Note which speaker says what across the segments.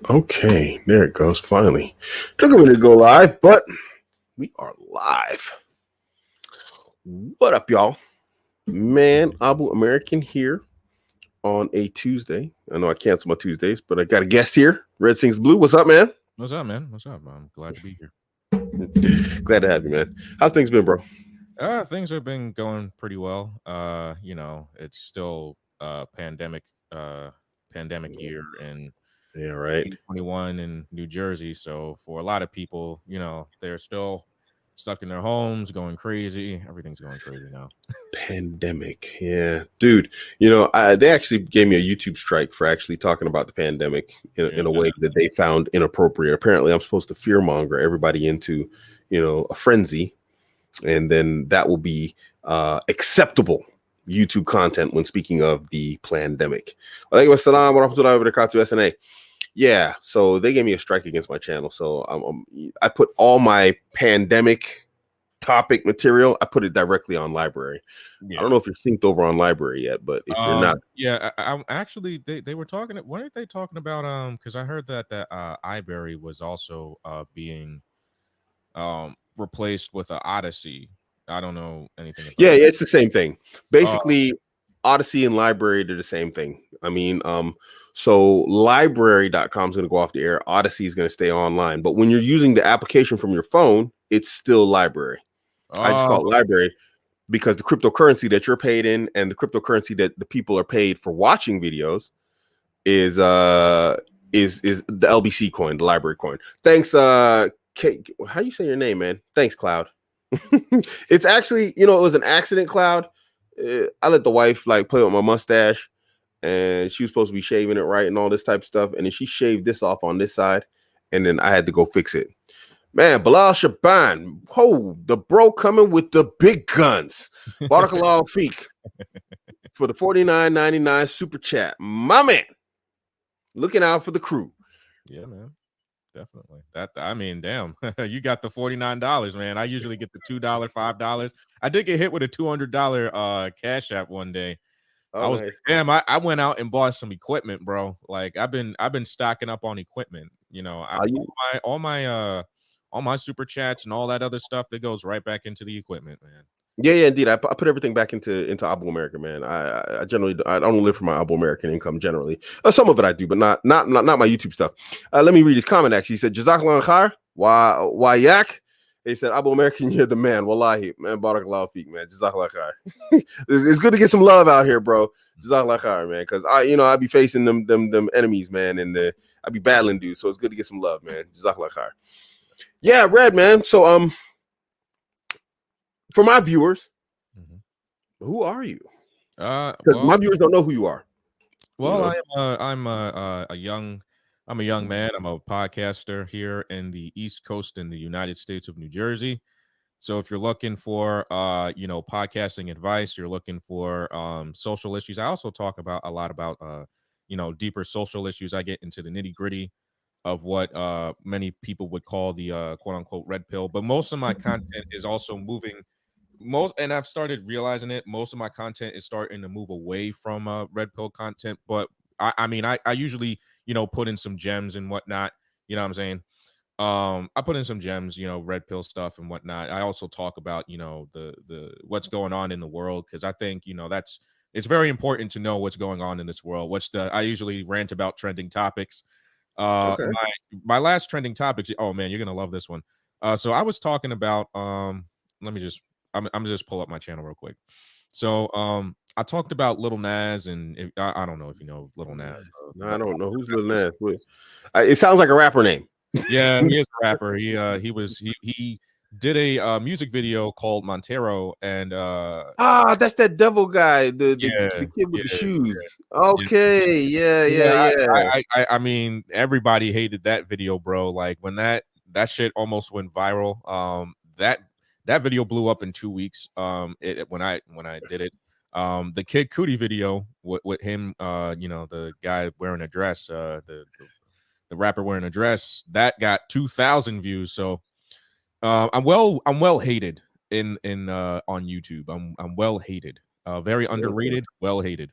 Speaker 1: Okay, there it goes. Finally, took a minute to go live, but we are live. What up, y'all? Man, Abuamerican here on a Tuesday. I know I cancel my Tuesdays, but I got a guest here. Red Sings Blue. What's up, man?
Speaker 2: What's up, man? What's up? I'm glad to be here.
Speaker 1: Glad to have you, man. How's things been, bro?
Speaker 2: Things have been going pretty well. It's still uh pandemic year in
Speaker 1: Yeah, right.
Speaker 2: 2021 in New Jersey. So for a lot of people, they're still stuck in their homes, going crazy. Everything's going crazy now.
Speaker 1: Pandemic. Yeah, dude. They actually gave me a YouTube strike for actually talking about the pandemic in a
Speaker 2: Yeah.
Speaker 1: way that they found inappropriate. Apparently, I'm supposed to fearmonger everybody into, a frenzy, and then that will be acceptable YouTube content when speaking of the pandemic. Alaikum assalam wa rahmatullahi wa barakatuh, SNA. Yeah, so they gave me a strike against my channel. So I put all my pandemic topic material, I put it directly on library. I don't know if you're synced over on library yet, but if you're not,
Speaker 2: I'm actually they were talking. What are they talking about? Because I heard that iBerry was also being replaced with a Odyssey. I don't know anything
Speaker 1: yeah,
Speaker 2: about
Speaker 1: it's the same thing.
Speaker 2: that.
Speaker 1: Basically, Odyssey and library, they're the same thing. I mean, so library.com is going to go off the air. Odyssey is going to stay online. But when you're using the application from your phone, it's still library. I just call it library because the cryptocurrency that you're paid in and the cryptocurrency that the people are paid for watching videos is the LBC coin, the library coin. Thanks, Kate. How you say your name, man? Thanks, Cloud. It's actually, it was an accident, Cloud. I let the wife play with my mustache, and she was supposed to be shaving it right and all this type of stuff, and then she shaved this off on this side, and then I had to go fix it. Man, Bilal Shaban, the bro coming with the big guns. Barakallahu Feek for the $49.99 super chat. My man, looking out for the crew.
Speaker 2: Yeah, man. Definitely. I mean, damn, you got the $49, man. I usually get the $2, $5. I did get hit with a $200 Cash App one day.
Speaker 1: Oh,
Speaker 2: I was
Speaker 1: nice.
Speaker 2: like, damn, I went out and bought some equipment, bro. Like I've been stocking up on equipment. All my super chats and all that other stuff that goes right back into the equipment, man.
Speaker 1: Yeah, indeed. I put everything back into Abuamerican, man. I generally I don't live for my Abuamerican income generally. Some of it I do, but not my YouTube stuff. Let me read his comment. Actually, he said, "Jazakallah khair, why yak." He said, "Abuamerican, you're the man. Wallahi, man. Barakallahu feek, man. Jazakallah khair." It's good to get some love out here, bro. Jazakallah khair, man. Because I be facing them enemies, man, and I be battling dudes. So it's good to get some love, man. Jazakallah khair. Yeah, Red, man. So for my viewers, who are you? My viewers don't know who you are.
Speaker 2: Well, I'm a young man. I'm a podcaster here in the East Coast in the United States of New Jersey. So if you're looking for podcasting advice, you're looking for social issues. I also talk about a lot about deeper social issues. I get into the nitty gritty of what many people would call the quote unquote red pill. But most of my content is also moving and I've started realizing it. Most of my content is starting to move away from red pill content. But I usually, put in some gems and whatnot. You know what I'm saying? I put in some gems, red pill stuff and whatnot. I also talk about, the what's going on in the world, because I think, it's very important to know what's going on in this world. I usually rant about trending topics.
Speaker 1: Okay.
Speaker 2: My last trending topics. Oh man, you're gonna love this one. So I was talking about let me just I'm just pull up my channel real quick. So I talked about Little Nas, and I don't know if you know Little Nas.
Speaker 1: No, I don't know who's Lil Nas. It sounds like a rapper name.
Speaker 2: Yeah, he is a rapper. He did a music video called Montero, and
Speaker 1: that's that devil guy, the
Speaker 2: yeah,
Speaker 1: kid with the
Speaker 2: yeah,
Speaker 1: shoes.
Speaker 2: yeah.
Speaker 1: Okay, yeah.
Speaker 2: I mean, everybody hated that video, bro. Like when that shit almost went viral. That video blew up in 2 weeks. When I did it. The Kid Cudi video with him, the guy wearing a dress, the rapper wearing a dress, that got 2,000 views. So I'm well hated in on YouTube. I'm well hated. Very underrated, well hated.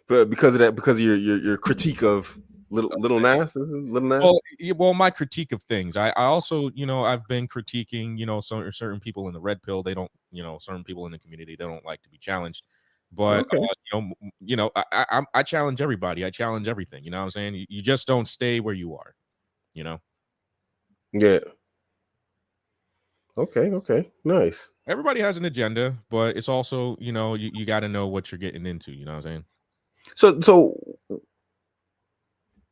Speaker 1: But because of your critique of Little Nas, this is Little Nas.
Speaker 2: Well, my critique of things. I also, I've been critiquing, certain people in the red pill. They don't, certain people in the community, they don't like to be challenged. But
Speaker 1: Okay.
Speaker 2: I challenge everybody. I challenge everything. You know what I'm saying? You just don't stay where you are.
Speaker 1: Yeah. Okay. Nice.
Speaker 2: Everybody has an agenda, but it's also, you got to know what you're getting into. You know what I'm saying?
Speaker 1: So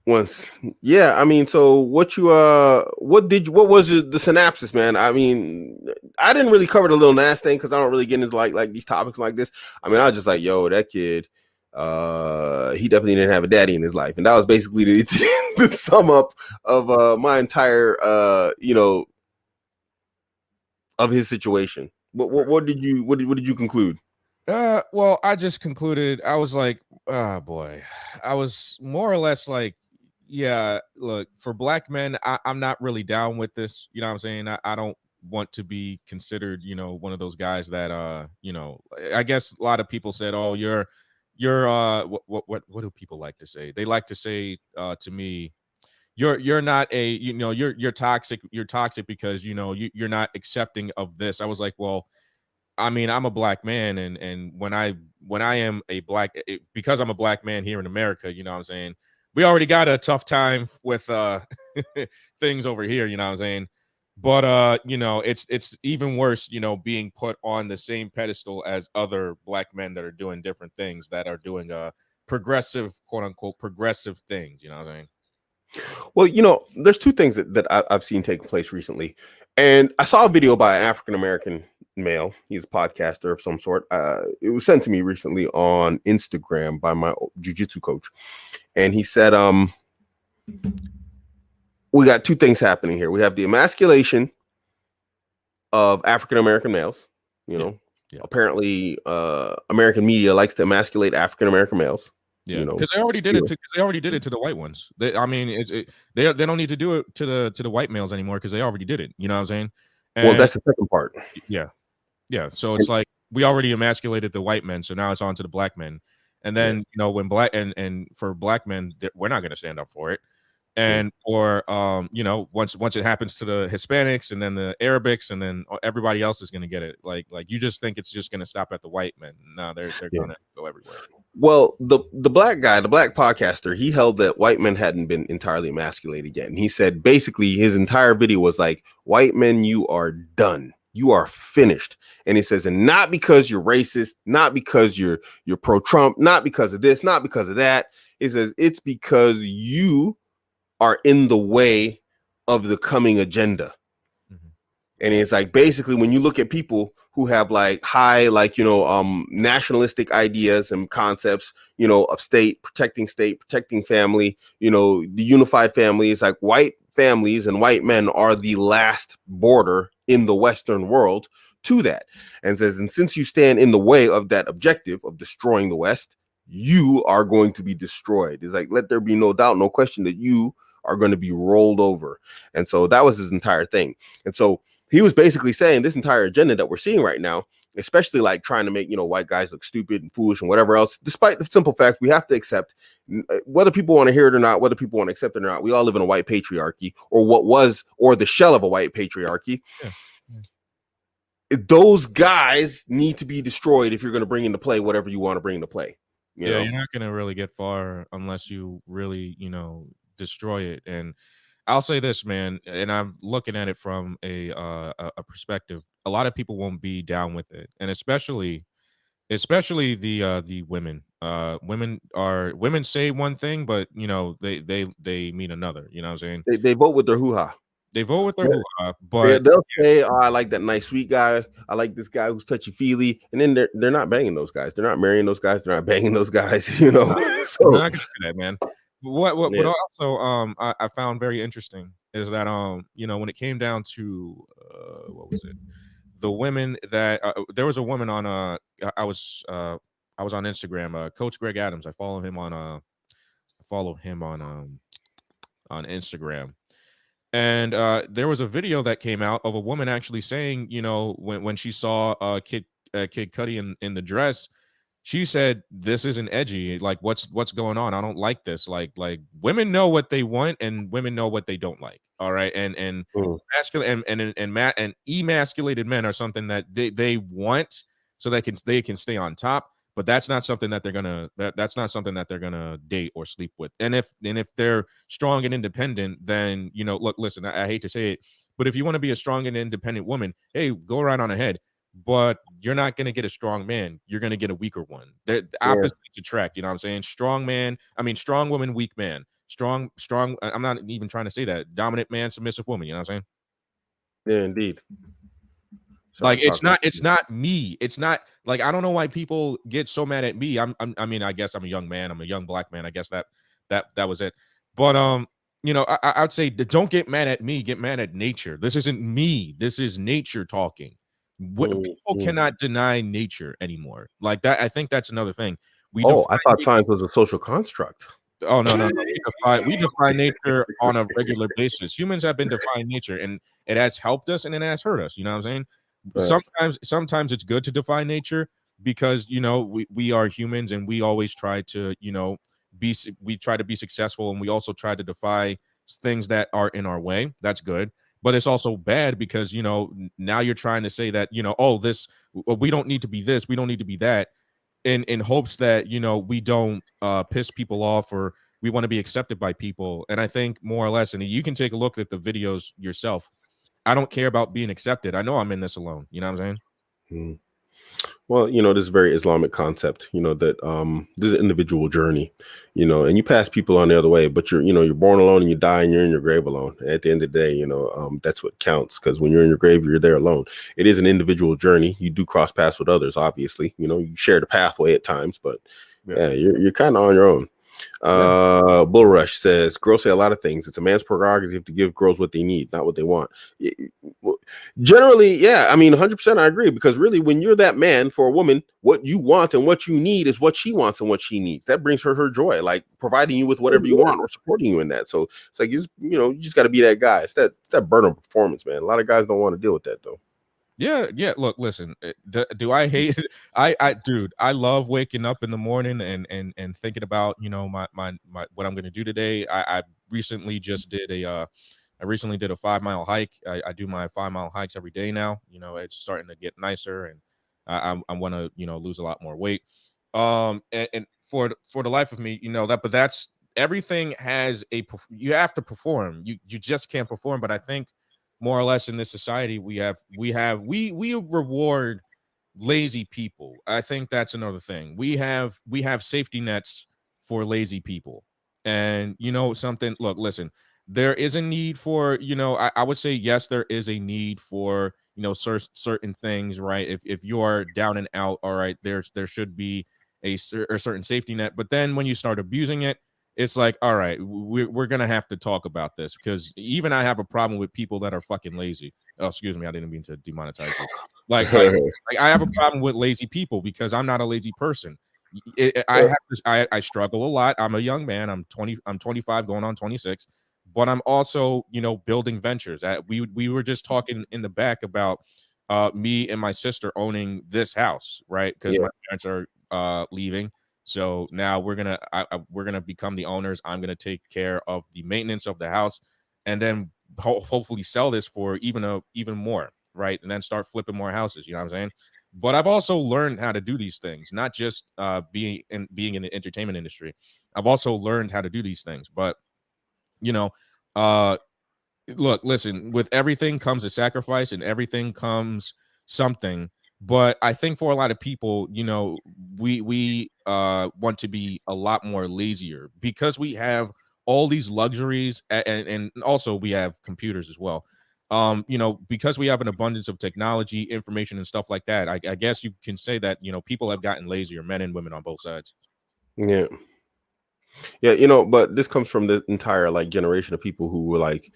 Speaker 1: once, yeah. I mean, so what was the synopsis, man? I mean, I didn't really cover the Lil Nas thing because I don't really get into like these topics like this. I mean, I was just like, yo, that kid, he definitely didn't have a daddy in his life, and that was basically the sum up of my entire of his situation. What did you conclude?
Speaker 2: Well, I just concluded. I was like, oh boy. I was more or less like, yeah, look, for black men, I'm not really down with this. You know what I'm saying? I don't want to be considered, one of those guys that I guess a lot of people said, oh, you're what do people like to say? They like to say to me, you're not a, you're toxic. You're toxic because you're not accepting of this. I was like, well, I mean, I'm a black man, and when I am a because I'm a black man here in America, you know what I'm saying? We already got a tough time with things over here, you know what I'm saying? But it's even worse, being put on the same pedestal as other black men that are doing different things, that are doing progressive, quote unquote, progressive things, you know what I'm saying?
Speaker 1: Well, there's two things that I've seen take place recently. And I saw a video by an African American male. He's a podcaster of some sort. It was sent to me recently on Instagram by my jiu-jitsu coach. And he said, we got two things happening here. We have the emasculation of African American males.
Speaker 2: Yeah.
Speaker 1: Apparently, American media likes to emasculate African American males.
Speaker 2: Yeah, because they already did it. They already did it to the white ones. They don't need to do it to the white males anymore because they already did it. You know what I'm saying?
Speaker 1: Well, that's the second part.
Speaker 2: Yeah. So it's like we already emasculated the white men, so now it's on to the black men. And then when black and for black men, we're not going to stand up for it. And or once it happens to the Hispanics and then the Arabics and then everybody else is going to get it. Like you just think it's just going to stop at the white men. No, they're going to go everywhere.
Speaker 1: Well, the black guy, the black podcaster, he held that white men hadn't been entirely emasculated yet. And he said basically his entire video was like, white men, you are done. You are finished. And he says, and not because you're racist, not because you're pro-Trump, not because of this, not because of that. He says it's because you are in the way of the coming agenda. And it's like basically when you look at people who have like high, nationalistic ideas and concepts, of protecting family, the unified family, is like white families and white men are the last border in the Western world to that. And says, and since you stand in the way of that objective of destroying the West, you are going to be destroyed. It's like, let there be no doubt, no question that you are going to be rolled over. And so that was his entire thing. And so he was basically saying this entire agenda that we're seeing right now, especially like trying to make, white guys look stupid and foolish and whatever else, despite the simple fact we have to accept, whether people want to hear it or not, whether people want to accept it or not, we all live in a white patriarchy or the shell of a white patriarchy. Those guys need to be destroyed if you're going to bring into play whatever you want to bring into play.
Speaker 2: You're not going to really get far unless you really, destroy it. And I'll say this, man, and I'm looking at it from a perspective. A lot of people won't be down with it, and especially the women. Women say one thing, but they mean another. You know what I'm saying?
Speaker 1: They vote with their hoo-ha.
Speaker 2: They vote with their hoo-ha, but
Speaker 1: they'll say, "Oh, I like that nice sweet guy. I like this guy who's touchy-feely," and then they're not banging those guys. They're not marrying those guys. They're not banging those guys. So
Speaker 2: I'm not gonna do that, man. What also I found very interesting is that when it came down to what was it, the women that there was a woman on I was on Instagram, Coach Greg Adams. I follow him on on Instagram, and there was a video that came out of a woman actually saying, when she saw Kid Cudi in the dress, She said, "This isn't edgy. Like, what's going on? I don't like this. Like women know what they want, and women know what they don't like. All right, and
Speaker 1: Mm,
Speaker 2: masculine and emasculated men are something that they want so they can stay on top. But that's not something that that's not something that they're gonna date or sleep with. And if they're strong and independent, then look, listen, I hate to say it, but if you want to be a strong and independent woman, hey, go right on ahead, but you're not going to get a strong man. You're going to get a weaker one. The
Speaker 1: yeah,
Speaker 2: opposites attract. You know what I'm saying? Strong man. I mean, strong woman, weak man. Strong. I'm not even trying to say that. Dominant man, submissive woman. You know what I'm saying?
Speaker 1: yeah, indeed. Sorry,
Speaker 2: Like
Speaker 1: I'm talking.
Speaker 2: it's not me. It's not like I don't know why people get so mad at me. I mean, I guess I'm a young man. I'm a young black man. I guess that was it. But I'd say don't get mad at me. Get mad at nature. This isn't me. This is nature talking.
Speaker 1: Mm,
Speaker 2: People
Speaker 1: mm.
Speaker 2: cannot deny nature anymore. Like that. I think that's another thing. We
Speaker 1: Oh,
Speaker 2: define.
Speaker 1: I thought science was a social construct.
Speaker 2: Oh no. We define nature on a regular basis. Humans have been defining nature, and it has helped us and it has hurt us. You know what I'm saying?
Speaker 1: Facts.
Speaker 2: Sometimes it's good to define nature because we are humans and we always try to we try to be successful, and we also try to defy things that are in our way. That's good. But it's also bad because now you're trying to say that oh, this, we don't need to be this, we don't need to be that, in hopes that we don't piss people off, or we want to be accepted by people. And I think more or less, and you can take a look at the videos yourself, I don't care about being accepted. I know I'm in this alone. You know what I'm saying?
Speaker 1: Mm. Well, this is a very Islamic concept, that this is an individual journey, and you pass people on the other way, but you're born alone and you die and you're in your grave alone. At the end of the day, that's what counts, because when you're in your grave, you're there alone. It is an individual journey. You do cross paths with others, obviously, you share the pathway at times, but
Speaker 2: Yeah.
Speaker 1: yeah, you're kind of on your own.
Speaker 2: Yeah.
Speaker 1: Bull Rush says girls say a lot of things. It's a man's prerogative to give girls what they need, not what they want. Generally, yeah, I mean, 100% I agree, because really, when you're that man for a woman, what you want and what you need is what she wants and what she needs. That brings her joy, like providing you with whatever you want or supporting you in that. So it's like, you just got to be that guy. It's that burden performance, man. A lot of guys don't want to deal with that, though.
Speaker 2: Yeah. Look, listen. Do I hate? Dude, I love waking up in the morning and thinking about my what I'm going to do today. I recently just did I recently did a 5 mile hike. I do my 5 mile hikes every day now. It's starting to get nicer, and I want to lose a lot more weight. And for the life of me, but that's everything has you have to perform. You just can't perform. But I think more or less in this society we reward lazy people. I think that's another thing. We have safety nets for lazy people. And something, look, listen, there is a need for, I would say, yes, there is a need for, certain things, right? If you are down and out, all right, there should be a certain safety net. But then when you start abusing it, it's like, all right, we're gonna have to talk about this, because even I have a problem with people that are fucking lazy. Oh, excuse me, I didn't mean to demonetize you. Like I have a problem with lazy people because I'm not a lazy person. I have this, I struggle a lot. I'm a young man. I'm 25 going on 26, but I'm also, building ventures. We were just talking in the back about me and my sister owning this house, right? Because
Speaker 1: Yeah,
Speaker 2: my parents are leaving. So now we're gonna become the owners. I'm gonna take care of the maintenance of the house, and then hopefully sell this for even more, right? And then start flipping more houses. You know what I'm saying? But I've also learned how to do these things, not just being in the entertainment industry. I've also learned how to do these things. But you know, uh, look, listen, with everything comes a sacrifice, and everything comes something. But I think for a lot of people, we want to be a lot more lazier because we have all these luxuries, and also we have computers as well. Because we have an abundance of technology, information, and stuff like that. I guess you can say that people have gotten lazier, men and women on both sides.
Speaker 1: yeah, yeah. But this comes from the entire like generation of people who were like,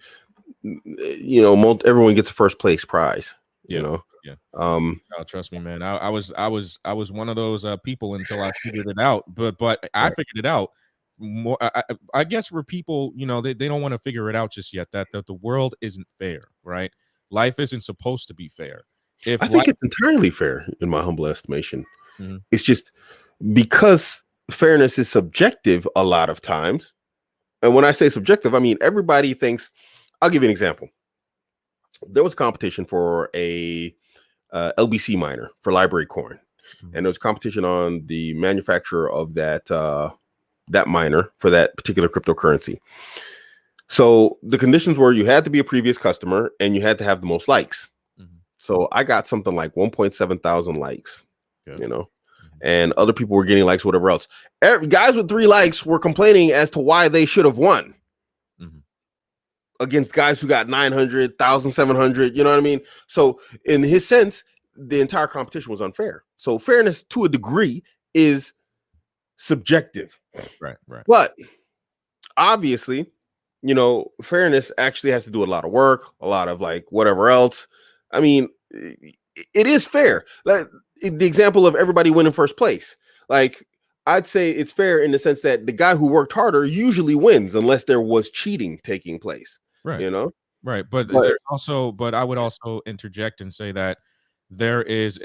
Speaker 1: everyone gets a first place prize. You
Speaker 2: Yeah,
Speaker 1: know,
Speaker 2: yeah.
Speaker 1: um,
Speaker 2: Oh, trust me, man. I was one of those people until I figured it out. But I
Speaker 1: right.
Speaker 2: figured it out more. I guess for people, they don't want to figure it out just yet. That the world isn't fair, right? Life isn't supposed to be fair. If
Speaker 1: I
Speaker 2: life,
Speaker 1: think it's entirely fair in my humble estimation.
Speaker 2: Mhm.
Speaker 1: It's just because fairness is subjective a lot of times. And when I say subjective, I mean everybody thinks. I'll give you an example. There was a competition for a LBC miner for library coin, and there was competition on the manufacturer of that miner for that particular cryptocurrency. So the conditions were you had to be a previous customer and you had to have the most likes. So I got something like 1.7 thousand likes, and other people were getting likes, whatever else. Guys with 3 likes were complaining as to why they should have won against guys who got 900, 1,700. You know what I mean? So in his sense, the entire competition was unfair. So fairness to a degree is subjective.
Speaker 2: Right.
Speaker 1: But obviously, fairness actually has to do a lot of work, a lot of like whatever else. I mean, it is fair. Like the example of everybody winning first place. Like I'd say it's fair in the sense that the guy who worked harder usually wins unless there was cheating taking place.
Speaker 2: Right. Right. But I would also interject and say that there is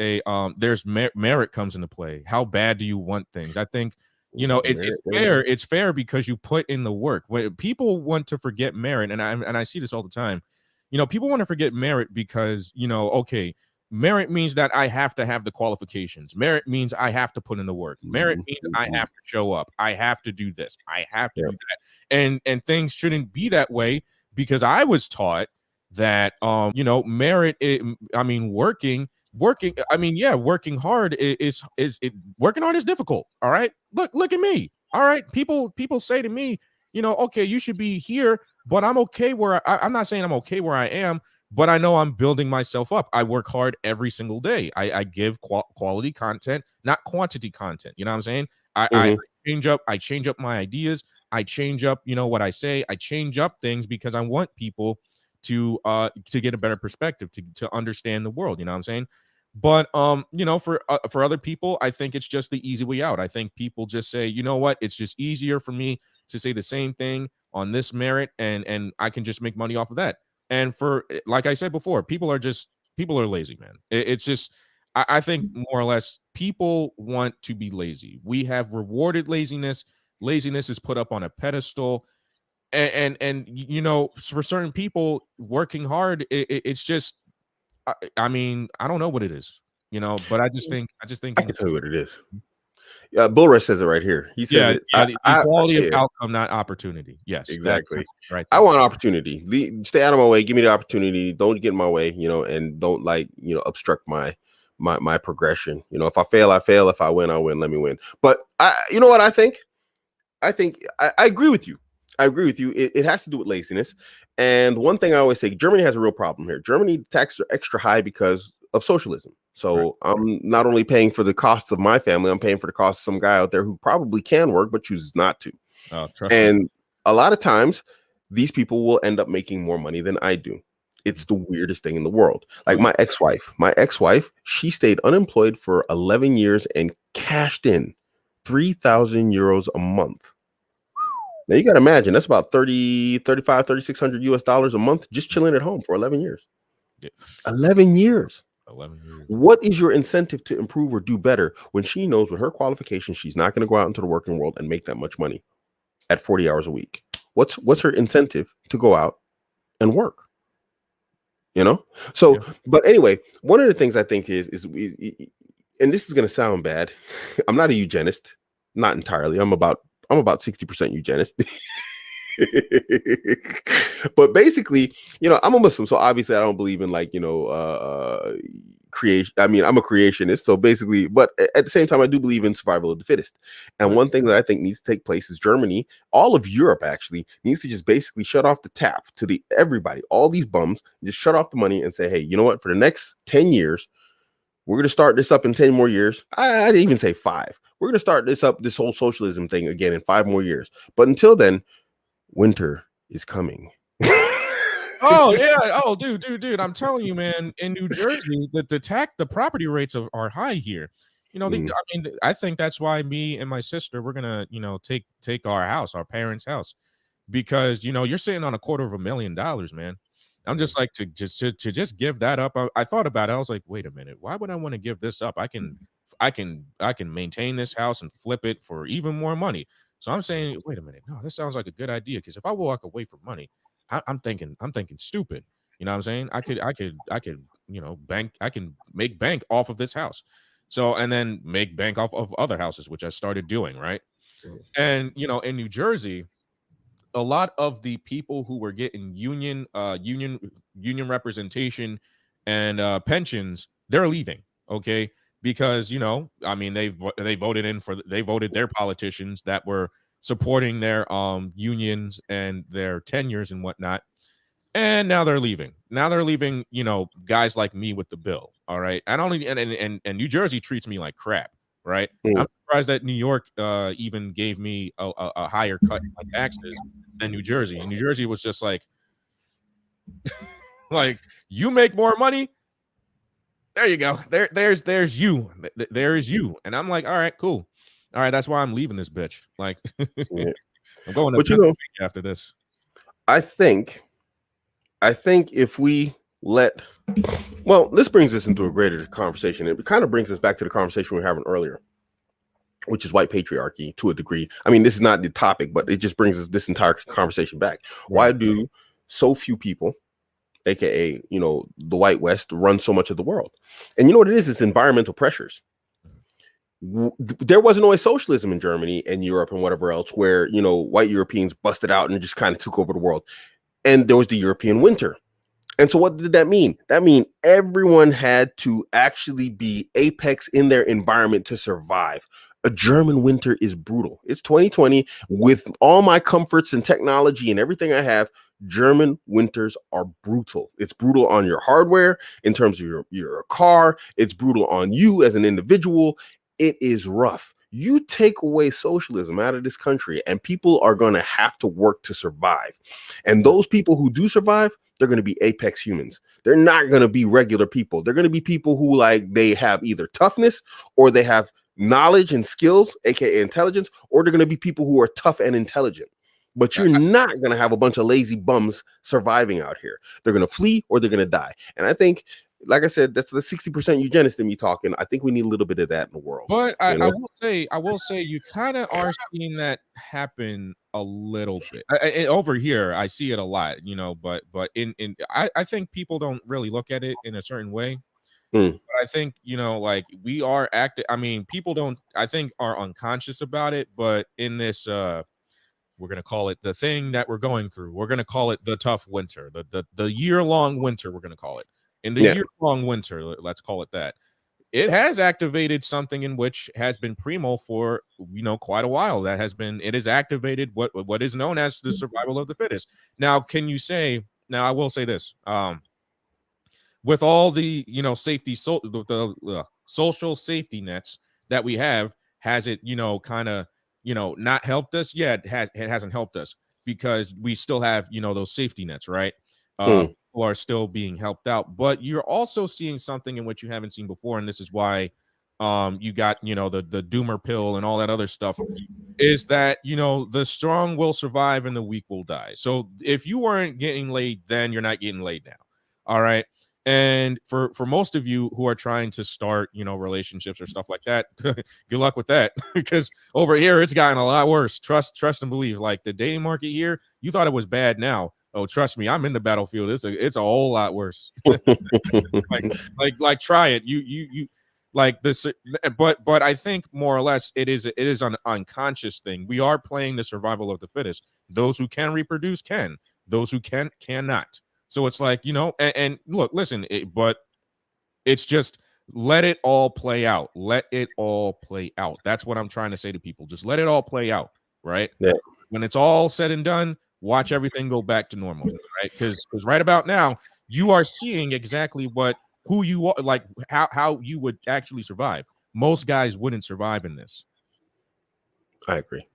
Speaker 2: there's merit comes into play. How bad do you want things? I think, it's fair. It's fair because you put in the work. When people want to forget merit, and I see this all the time, people want to forget merit because, okay, merit means that I have to have the qualifications. Merit means I have to put in the work. Merit means I have to show up. I have to do this. I have to do that. And things shouldn't be that way. Because I was taught that, merit. Working hard is working hard is difficult. All right, look at me. All right, people say to me, okay, you should be here, but I'm okay where I'm not saying I'm okay where I am, but I know I'm building myself up. I work hard every single day. I give quality content, not quantity content. You know what I'm saying? I change up my ideas. I change up, what I say. I change up things because I want people to get a better perspective, to understand the world. You know what I'm saying? But for other people, I think it's just the easy way out. I think people just say, you know what, it's just easier for me to say the same thing on this merit, and I can just make money off of that. And for, like I said before, people are lazy, man. It's just, I think more or less people want to be lazy. We have rewarded laziness. Laziness is put up on a pedestal, and for certain people, working hard, it's just, I mean, I don't know what it is, but I just think
Speaker 1: I can tell you what it is. Yeah, Bull Rush says it right here. He says
Speaker 2: the quality of outcome, not opportunity. Yes,
Speaker 1: exactly.
Speaker 2: Right.
Speaker 1: I want opportunity. Stay out of my way. Give me the opportunity. Don't get in my way. And don't obstruct my progression. If I fail, I fail. If I win, I win. Let me win. But you know what I think? I agree with you. It has to do with laziness. And one thing I always say, Germany has a real problem here. Germany taxes are extra high because of socialism. So I'm not only paying for the costs of my family, I'm paying for the costs of some guy out there who probably can work but chooses not to. And a lot of times, these people will end up making more money than I do. It's the weirdest thing in the world. Like my ex-wife, she stayed unemployed for 11 years and cashed in 3,000 euros a month. Now you got to imagine that's about 3,600 US dollars a month just chilling at home for 11 years. 11 years. What is your incentive to improve or do better when she knows with her qualifications she's not going to go out into the working world and make that much money at 40 hours a week? What's her incentive to go out and work? So, but anyway, one of the things I think is we, and this is going to sound bad. I'm not a eugenist, not entirely. I'm about 60% eugenist. But basically, I'm a Muslim, so obviously I don't believe in creation. I mean, I'm a creationist, so basically, but at the same time, I do believe in survival of the fittest. And one thing that I think needs to take place is Germany, all of Europe actually needs to just basically shut off the tap to everybody, all these bums, just shut off the money and say, hey, you know what? For the next 10 years, we're going to start this up in 10 more years. I'd even say 5. We're going to start this whole socialism thing again in 5 more years. But until then, winter is coming.
Speaker 2: Oh yeah. Oh, dude. I'm telling you, man. In New Jersey, the property rates are high here. I think that's why me and my sister, we're gonna, take our parents' house, because you're sitting on $250,000, man. I'm just like to just give that up. I thought about it. I was like, wait a minute, why would I want to give this up? I can I can maintain this house and flip it for even more money. So I'm saying, wait a minute, no, this sounds like a good idea, because if I walk away from money, I'm thinking stupid. You know what I'm saying? I could bank. I can make bank off of this house. So, and then make bank off of other houses, which I started doing, right? And in New Jersey, a lot of the people who were getting union representation and pensions, they're leaving. Okay, because I mean, they voted their politicians that were supporting their unions and their tenures and whatnot, and now they're leaving. Now they're leaving, guys like me with the bill. All right. And only and New Jersey treats me like crap, right? I'm surprised that New York even gave me a higher cut in my taxes than New Jersey. And New Jersey was just like you make more money. There you go. There's you. There is you. And I'm like, all right, cool. All right, that's why I'm leaving this bitch. Like I'm going to after this.
Speaker 1: I think if we this brings us into a greater conversation. It kind of brings us back to the conversation we were having earlier, which is white patriarchy to a degree. I mean, this is not the topic, but it just brings us this entire conversation back. Right. Why do so few people, aka, the white West, run so much of the world? And you know what it is? It's environmental pressures. There wasn't always socialism in Germany and Europe and whatever else where, white Europeans busted out and just kind of took over the world. And there was the European winter. And so what did that mean? That mean everyone had to actually be apex in their environment to survive. A German winter is brutal. It's 2020 with all my comforts and technology and everything I have. German winters are brutal. It's brutal on your hardware in terms of your car. It's brutal on you as an individual. It is rough. You take away socialism out of this country and people are going to have to work to survive. And those people who do survive, they're going to be apex humans. They're not going to be regular people. They're going to be people who they have either toughness or they have knowledge and skills, aka intelligence, or they're going to be people who are tough and intelligent. But you're not going to have a bunch of lazy bums surviving out here. They're going to flee or they're going to die. And I think, like I said, that's the 60% eugenist in me talking. I think we need a little bit of that in the world.
Speaker 2: But I will say you kind of are seeing that happen a little bit. Over here, I see it a lot, but I think people don't really look at it in a certain way. But I think, we are active. I mean, people don't, I think, are unconscious about it, but in this, we're going to call it the thing that we're going through. We're going to call it the tough winter, the year-long winter, we're going to call it. In the year-long winter, let's call it that. It has activated something in which has been primo for quite a while. It has activated what is known as the survival of the fittest. Now, can you say? Now, I will say this: with all the safety, the social safety nets that we have, has it kind of not helped us? Yeah, it hasn't helped us because we still have those safety nets, right? People are still being helped out, but you're also seeing something in which you haven't seen before, and this is why you got the doomer pill and all that other stuff, is that the strong will survive and the weak will die. So if you weren't getting laid then, you're not getting laid now. All right. And for most of you who are trying to start relationships or stuff like that, good luck with that, because over here it's gotten a lot worse. Trust and believe. Like the dating market here, you thought it was bad. Now, oh, trust me, I'm in the battlefield. It's a whole lot worse. like try it. You like this, but I think more or less it is an unconscious thing. We are playing the survival of the fittest. Those who can reproduce can. Those who cannot. So it's like, and look, listen, but it's just let it all play out. Let it all play out. That's what I'm trying to say to people. Just let it all play out, right? Yeah. When it's all said and done, watch everything go back to normal, right? Because right about now, you are seeing exactly who you are, like how you would actually survive. Most guys wouldn't survive in this.
Speaker 1: I agree.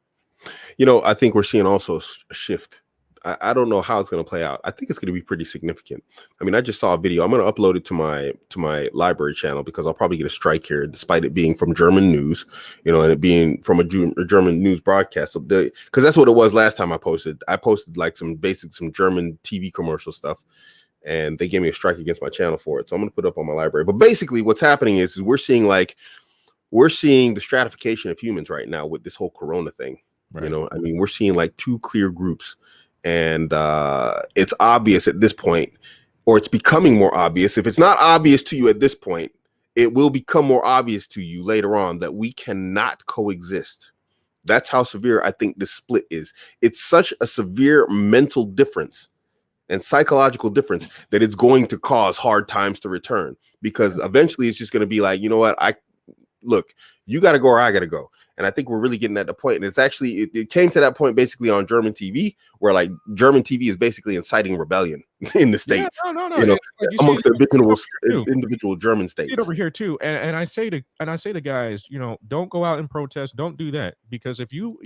Speaker 1: I think we're seeing also a shift. I don't know how it's going to play out. I think it's going to be pretty significant. I mean, I just saw a video. I'm going to upload it to my library channel because I'll probably get a strike here, despite it being from German news, and it being from a German news broadcast. So because that's what it was last time I posted. I posted like some German TV commercial stuff, and they gave me a strike against my channel for it. So I'm going to put it up on my library. But basically, what's happening is we're seeing like we're seeing the stratification of humans right now with this whole corona thing.
Speaker 2: Right.
Speaker 1: I mean, we're seeing like two clear groups, and it's obvious at this point, or it's becoming more obvious. If it's not obvious to you at this point, it will become more obvious to you later on that we cannot coexist. That's how severe I think this split is. It's such a severe mental difference and psychological difference that it's going to cause hard times to return, because eventually it's just going to be like, you know what, look, you got to go or I got to go. And I think we're really getting at the point. And it's actually, it came to that point basically on German TV, where like German TV is basically inciting rebellion in the States,
Speaker 2: No.
Speaker 1: like amongst the individual German states.
Speaker 2: Over here too. And I say to guys, don't go out and protest. Don't do that. Because if you're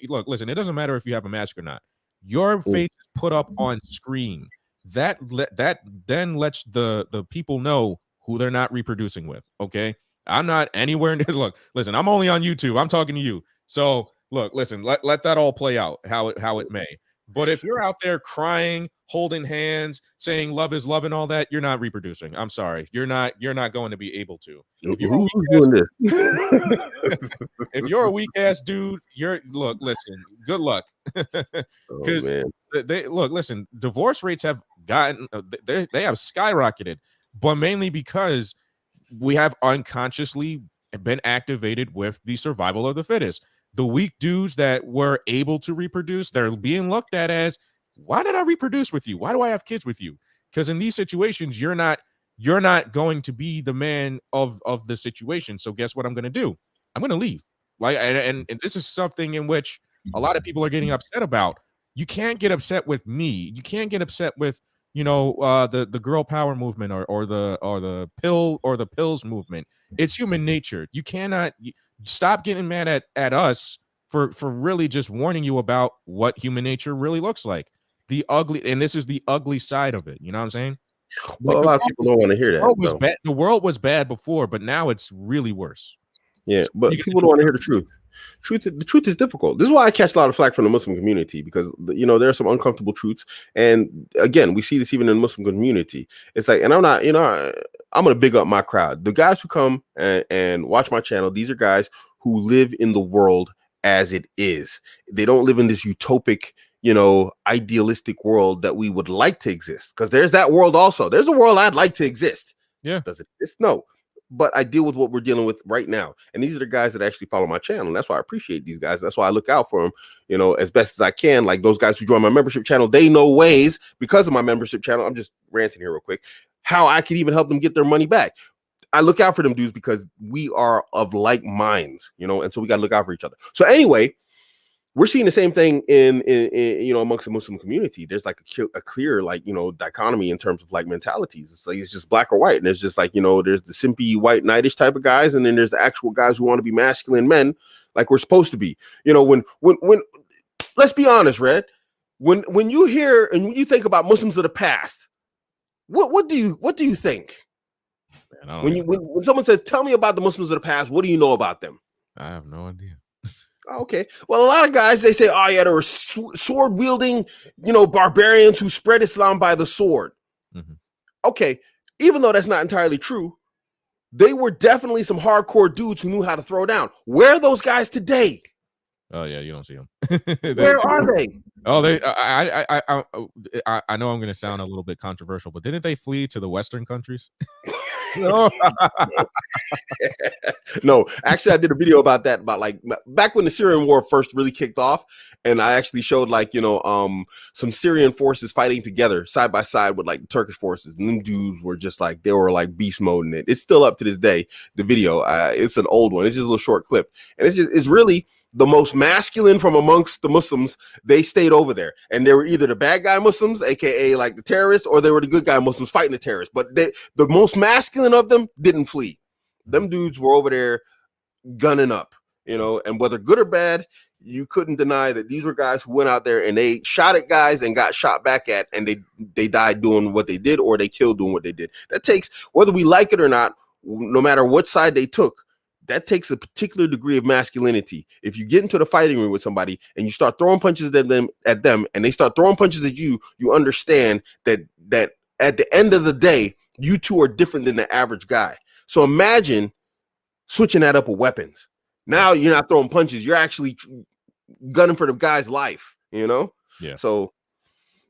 Speaker 2: look, listen, it doesn't matter if you have a mask or not. Your face is put up on screen. That then lets the people know who they're not reproducing with. Okay. I'm not anywhere near. Look, listen, I'm only on YouTube. I'm talking to you. So look, listen, let that all play out how it may. But if you're out there crying, holding hands, saying love is love and all that, you're not reproducing. I'm sorry. You're not going to be able to. If you're a weak ass dude, listen, good luck. Because listen, divorce rates have gotten, they have skyrocketed, but mainly because we have unconsciously been activated with the survival of the fittest. The weak dudes that were able to reproduce, they're being looked at as, why did I reproduce with you? Why do I have kids with you? Because in these situations, you're not going to be the man of the situation. So guess what I'm going to do? I'm going to leave. Like, and this is something in which a lot of people are getting upset about. You can't get upset with me. You can't get upset with the girl power movement or the pills movement. It's human nature. You cannot stop getting mad at us for really just warning you about what human nature really looks like. The ugly, and this is the ugly side of it. You know what I'm saying?
Speaker 1: Well, a lot of people don't want to hear that.
Speaker 2: The world was bad before, but now it's really worse.
Speaker 1: Yeah, but people don't want to hear the truth. The truth is difficult. This is why I catch a lot of flack from the Muslim community, because there are some uncomfortable truths, and again, we see this even in the Muslim community. It's like, and I'm not, I'm gonna big up my crowd. The guys who come and watch my channel, these are guys who live in the world as it is. They don't live in this utopic, idealistic world that we would like to exist. Because there's that world also. There's a world I'd like to exist.
Speaker 2: Yeah,
Speaker 1: does it exist? No. But I deal with what we're dealing with right now. And these are the guys that actually follow my channel. And that's why I appreciate these guys. That's why I look out for them, as best as I can. Like those guys who join my membership channel, they know ways, because of my membership channel. I'm just ranting here real quick, how I can even help them get their money back. I look out for them dudes because we are of like minds, and so we got to look out for each other. So anyway, we're seeing the same thing in amongst the Muslim community. There's like a clear dichotomy in terms of like mentalities. It's like it's just black or white, and there's just like there's the simpy white knightish type of guys, and then there's the actual guys who want to be masculine men, like we're supposed to be. When let's be honest, Red. When you hear and when you think about Muslims of the past, what do you think? Man, when someone says, "Tell me about the Muslims of the past," what do you know about them?
Speaker 2: I have no idea.
Speaker 1: Okay. Well, a lot of guys, they say, oh, yeah, there were sword wielding, barbarians who spread Islam by the sword. Mm-hmm. Okay. Even though that's not entirely true, they were definitely some hardcore dudes who knew how to throw down. Where are those guys today?
Speaker 2: Oh, yeah. You don't see them.
Speaker 1: Where are they?
Speaker 2: Oh, I know I'm going to sound a little bit controversial, but didn't they flee to the Western countries?
Speaker 1: No, actually, I did a video about that, about like back when the Syrian war first really kicked off, and I actually showed like some Syrian forces fighting together side by side with like the Turkish forces, and them dudes were just like, they were like beast mode in it. It's still up to this day. The video, it's an old one. It's just a little short clip, and it's really the most masculine from amongst the Muslims. They stayed over there, and they were either the bad guy Muslims, aka like the terrorists, or they were the good guy Muslims fighting the terrorists. But the most masculine of them didn't flee. Them dudes were over there gunning up, and whether good or bad, you couldn't deny that these were guys who went out there and they shot at guys and got shot back at, and they died doing what they did, or they killed doing what they did. That takes, whether we like it or not, no matter what side they took, that takes a particular degree of masculinity. If you get into the fighting ring with somebody and you start throwing punches at them, and they start throwing punches at you, you understand that at the end of the day, you two are different than the average guy. So imagine switching that up with weapons. Now you're not throwing punches. You're actually gunning for the guy's life, you know?
Speaker 2: Yeah.
Speaker 1: So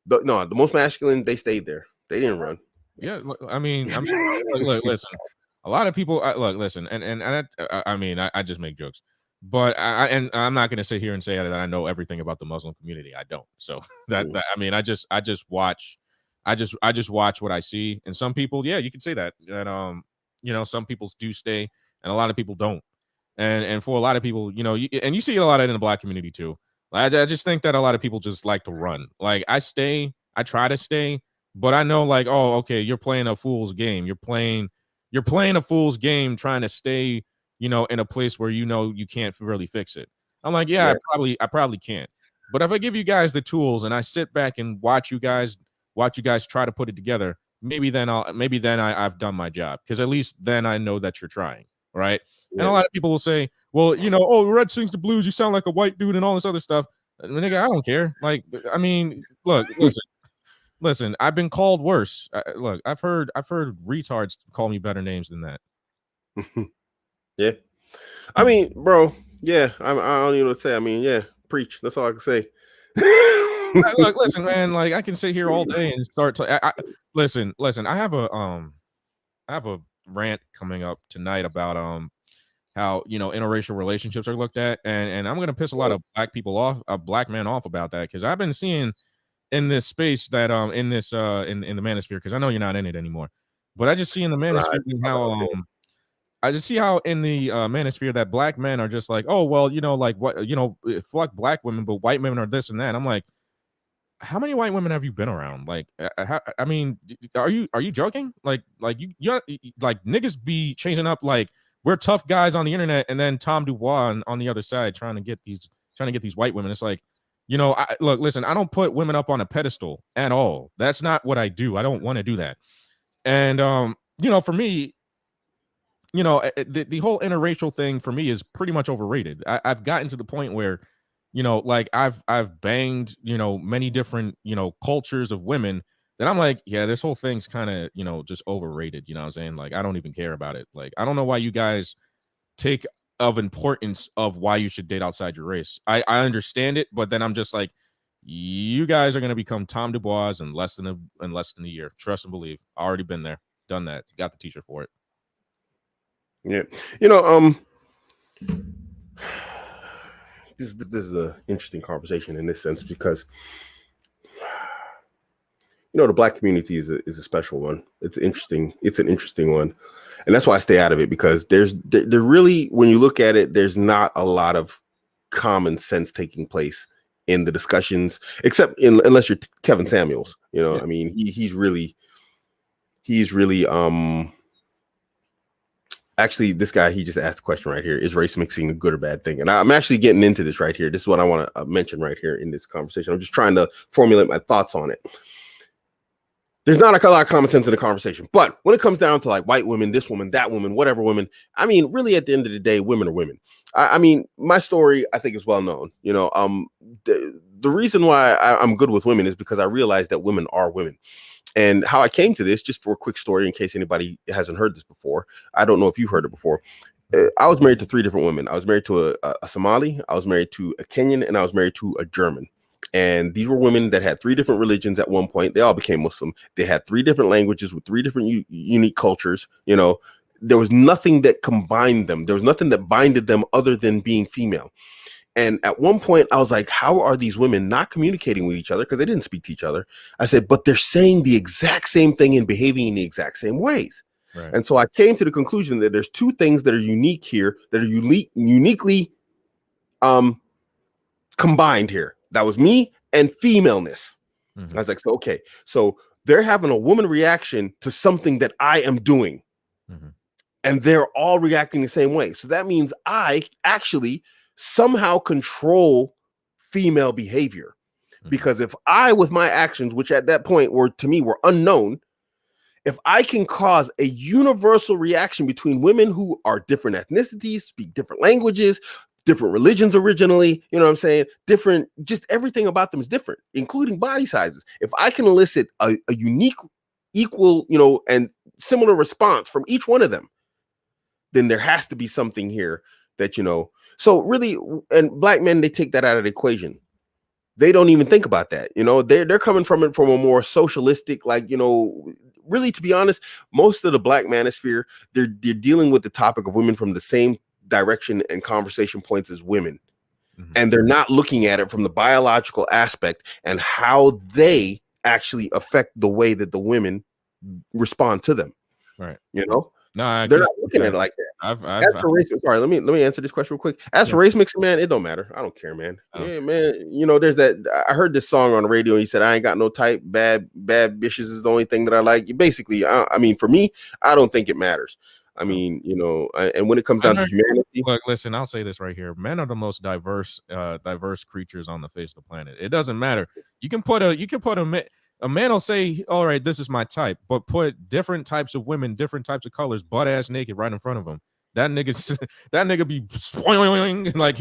Speaker 1: the most masculine, they stayed there. They didn't run.
Speaker 2: Yeah. I mean, look, listen, a lot of people look, listen, and I mean, I just make jokes, but I'm not going to sit here and say that I know everything about the Muslim community. I don't. So that I mean, I just watch, I just watch what I see. And some people, yeah, you can say that, you know, some people do stay and a lot of people don't. And for a lot of people, you know, and you see a lot of it in the Black community too. I just think that a lot of people just like to run. Like I try to stay, but I know like, oh, okay, you're playing a fool's game. You're playing a fool's game trying to stay, you know, in a place where you know you can't really fix it. I'm like, yeah, I probably can't. But if I give you guys the tools and I sit back and watch you guys try to put it together, maybe then I've done my job, because at least then I know that you're trying, right? Yeah. And a lot of people will say, well, you know, oh, red sings the blues, you sound like a white dude and all this other stuff. Nigga, I don't care. Like, I mean, look, listen, I've been called worse. Look, I've heard retards call me better names than that.
Speaker 1: Yeah. I mean, bro, yeah, I don't even know what to say. I mean, yeah, preach. That's all I can say.
Speaker 2: Look, listen, man, like I can sit here all day and start to listen. I have a rant coming up tonight about how, you know, interracial relationships are looked at, and I'm gonna piss a lot of black people off, black men off about that, because I've been seeing in this space that in this in the manosphere, because I know you're not in it anymore, but I just see in the manosphere how I just see how in the manosphere that black men are just like, oh well, you know, like what, you know, fuck black women, but white women are this and that. I'm like, how many white women have you been around? Like, I mean, are you joking? Like you like niggas be changing up like we're tough guys on the internet, and then Tom Dubois on the other side trying to get these white women. It's like, you know, look, listen, I don't put women up on a pedestal at all. That's not what I do. I don't want to do that. And you know, for me, you know, the whole interracial thing for me is pretty much overrated. I've gotten to the point where, you know, like I've banged, you know, many different, you know, cultures of women that I'm like, yeah, this whole thing's kind of, you know, just overrated. You know what I'm saying? Like, I don't even care about it. Like, I don't know why you guys take of importance of why you should date outside your race. I understand it, but then I'm just like, you guys are going to become Tom Dubois in less than a year. Trust and believe. Already been there, done that. Got the t-shirt for it.
Speaker 1: Yeah. You know, this is an interesting conversation in this sense, because you know the black community is a special one. It's interesting. It's an interesting one, and that's why I stay out of it, because there really, when you look at it, there's not a lot of common sense taking place in the discussions, except unless you're Kevin Samuels. You know, yeah. I mean, he's really actually, this guy, he just asked a question right here. Is race mixing a good or bad thing? And I'm actually getting into this right here. This is what I want to mention right here in this conversation. I'm just trying to formulate my thoughts on it. There's not a lot of common sense in the conversation. But when it comes down to like white women, this woman, that woman, whatever woman, I mean, really at the end of the day, women are women. I mean, my story, I think, is well known. You know, the reason why I'm good with women is because I realize that women are women. And how I came to this, just for a quick story, in case anybody hasn't heard this before, I don't know if you've heard it before. I was married to 3 different women. I was married to a Somali, I was married to a Kenyan, and I was married to a German. And these were women that had 3 different religions at one point. They all became Muslim. They had 3 different languages with 3 different unique cultures. You know, there was nothing that combined them. There was nothing that binded them other than being female. And at one point, I was like, how are these women not communicating with each other? Because they didn't speak to each other. I said, but they're saying the exact same thing and behaving in the exact same ways. Right. And so I came to the conclusion that there's 2 things that are unique here, that are uniquely combined here. That was me and femaleness. Mm-hmm. I was like, so, okay, so they're having a woman reaction to something that I am doing. Mm-hmm. And they're all reacting the same way. So that means I actually somehow control female behavior, because if I, with my actions, which at that point were to me were unknown, if I can cause a universal reaction between women who are different ethnicities, speak different languages, different religions originally, you know what I'm saying? Different, just everything about them is different, including body sizes. If I can elicit a unique, equal, you know, and similar response from each one of them, then there has to be something here that, you know. So really, and black men, they take that out of the equation. They don't even think about that. You know, they're coming from it from a more socialistic, like, you know, really, to be honest, most of the black manosphere, they're dealing with the topic of women from the same direction and conversation points as women. And they're not looking at it from the biological aspect and how they actually affect the way that the women respond to them.
Speaker 2: Right.
Speaker 1: You know,
Speaker 2: No, I
Speaker 1: they're
Speaker 2: can.
Speaker 1: not looking
Speaker 2: Yeah.
Speaker 1: at it like that.
Speaker 2: I've
Speaker 1: As for race, sorry, let me answer this question real quick. As for race mixing, man, it don't matter. I don't care, man. Yeah, man. You know, there's that. I heard this song on the radio. And he said, "I ain't got no type. Bad bitches is the only thing that I like." Basically, I mean, for me, I don't think it matters. I mean, you know, and when it comes down to humanity,
Speaker 2: look, listen, I'll say this right here: men are the most diverse creatures on the face of the planet. It doesn't matter. You can put a man will say, "All right, this is my type," but put different types of women, different types of colors, butt ass naked, right in front of him. That nigga, that nigga be like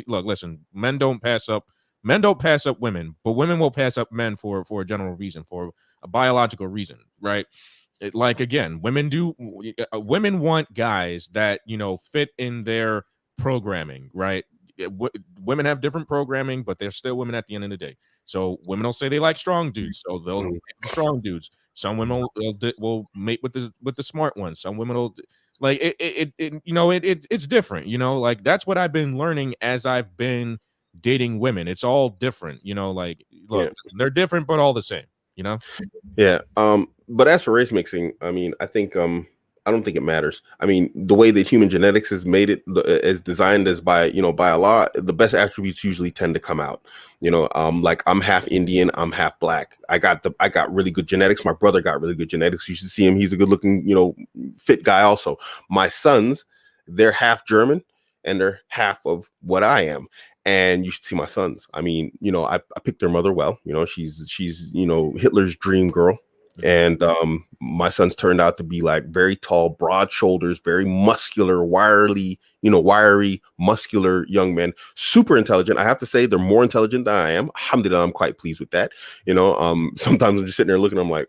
Speaker 2: look. Listen, men don't pass up women, but women will pass up men for a general reason, for a biological reason, right? Like again, women want guys that, you know, fit in their programming, right? Women have different programming, but they're still women at the end of the day. So women will say they like strong dudes, so they'll mate with strong dudes. Some women will mate with the smart ones. Some women will like it's different, you know. Like that's what I've been learning as I've been dating women. It's all different, you know. Like look, they're different, but all the same, you know.
Speaker 1: Yeah. But as for race mixing, I mean, I don't think it matters. I mean, the way that human genetics is made, is designed as by a law, the best attributes usually tend to come out. You know, like I'm half Indian, I'm half black. I got really good genetics. My brother got really good genetics. You should see him. He's a good looking, you know, fit guy also. My sons, they're half German and they're half of what I am. And you should see my sons. I mean, you know, I picked their mother well. You know, she's you know, Hitler's dream girl. And my sons turned out to be like very tall, broad shoulders, very muscular, wiry, muscular young men, super intelligent. I have to say they're more intelligent than I am. Alhamdulillah, I'm quite pleased with that. You know, sometimes I'm just sitting there looking, I'm like,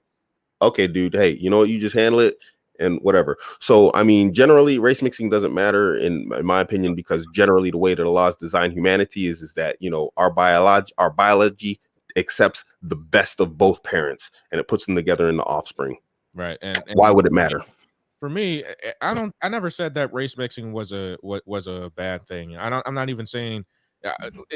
Speaker 1: okay, dude, hey, you know what, you just handle it and whatever. So, I mean, generally, race mixing doesn't matter in my opinion, because generally the way that the laws design humanity is that, you know, our biology accepts the best of both parents and it puts them together in the offspring.
Speaker 2: Right. And
Speaker 1: why would it matter?
Speaker 2: For me, I never said that race mixing was a bad thing. I'm not even saying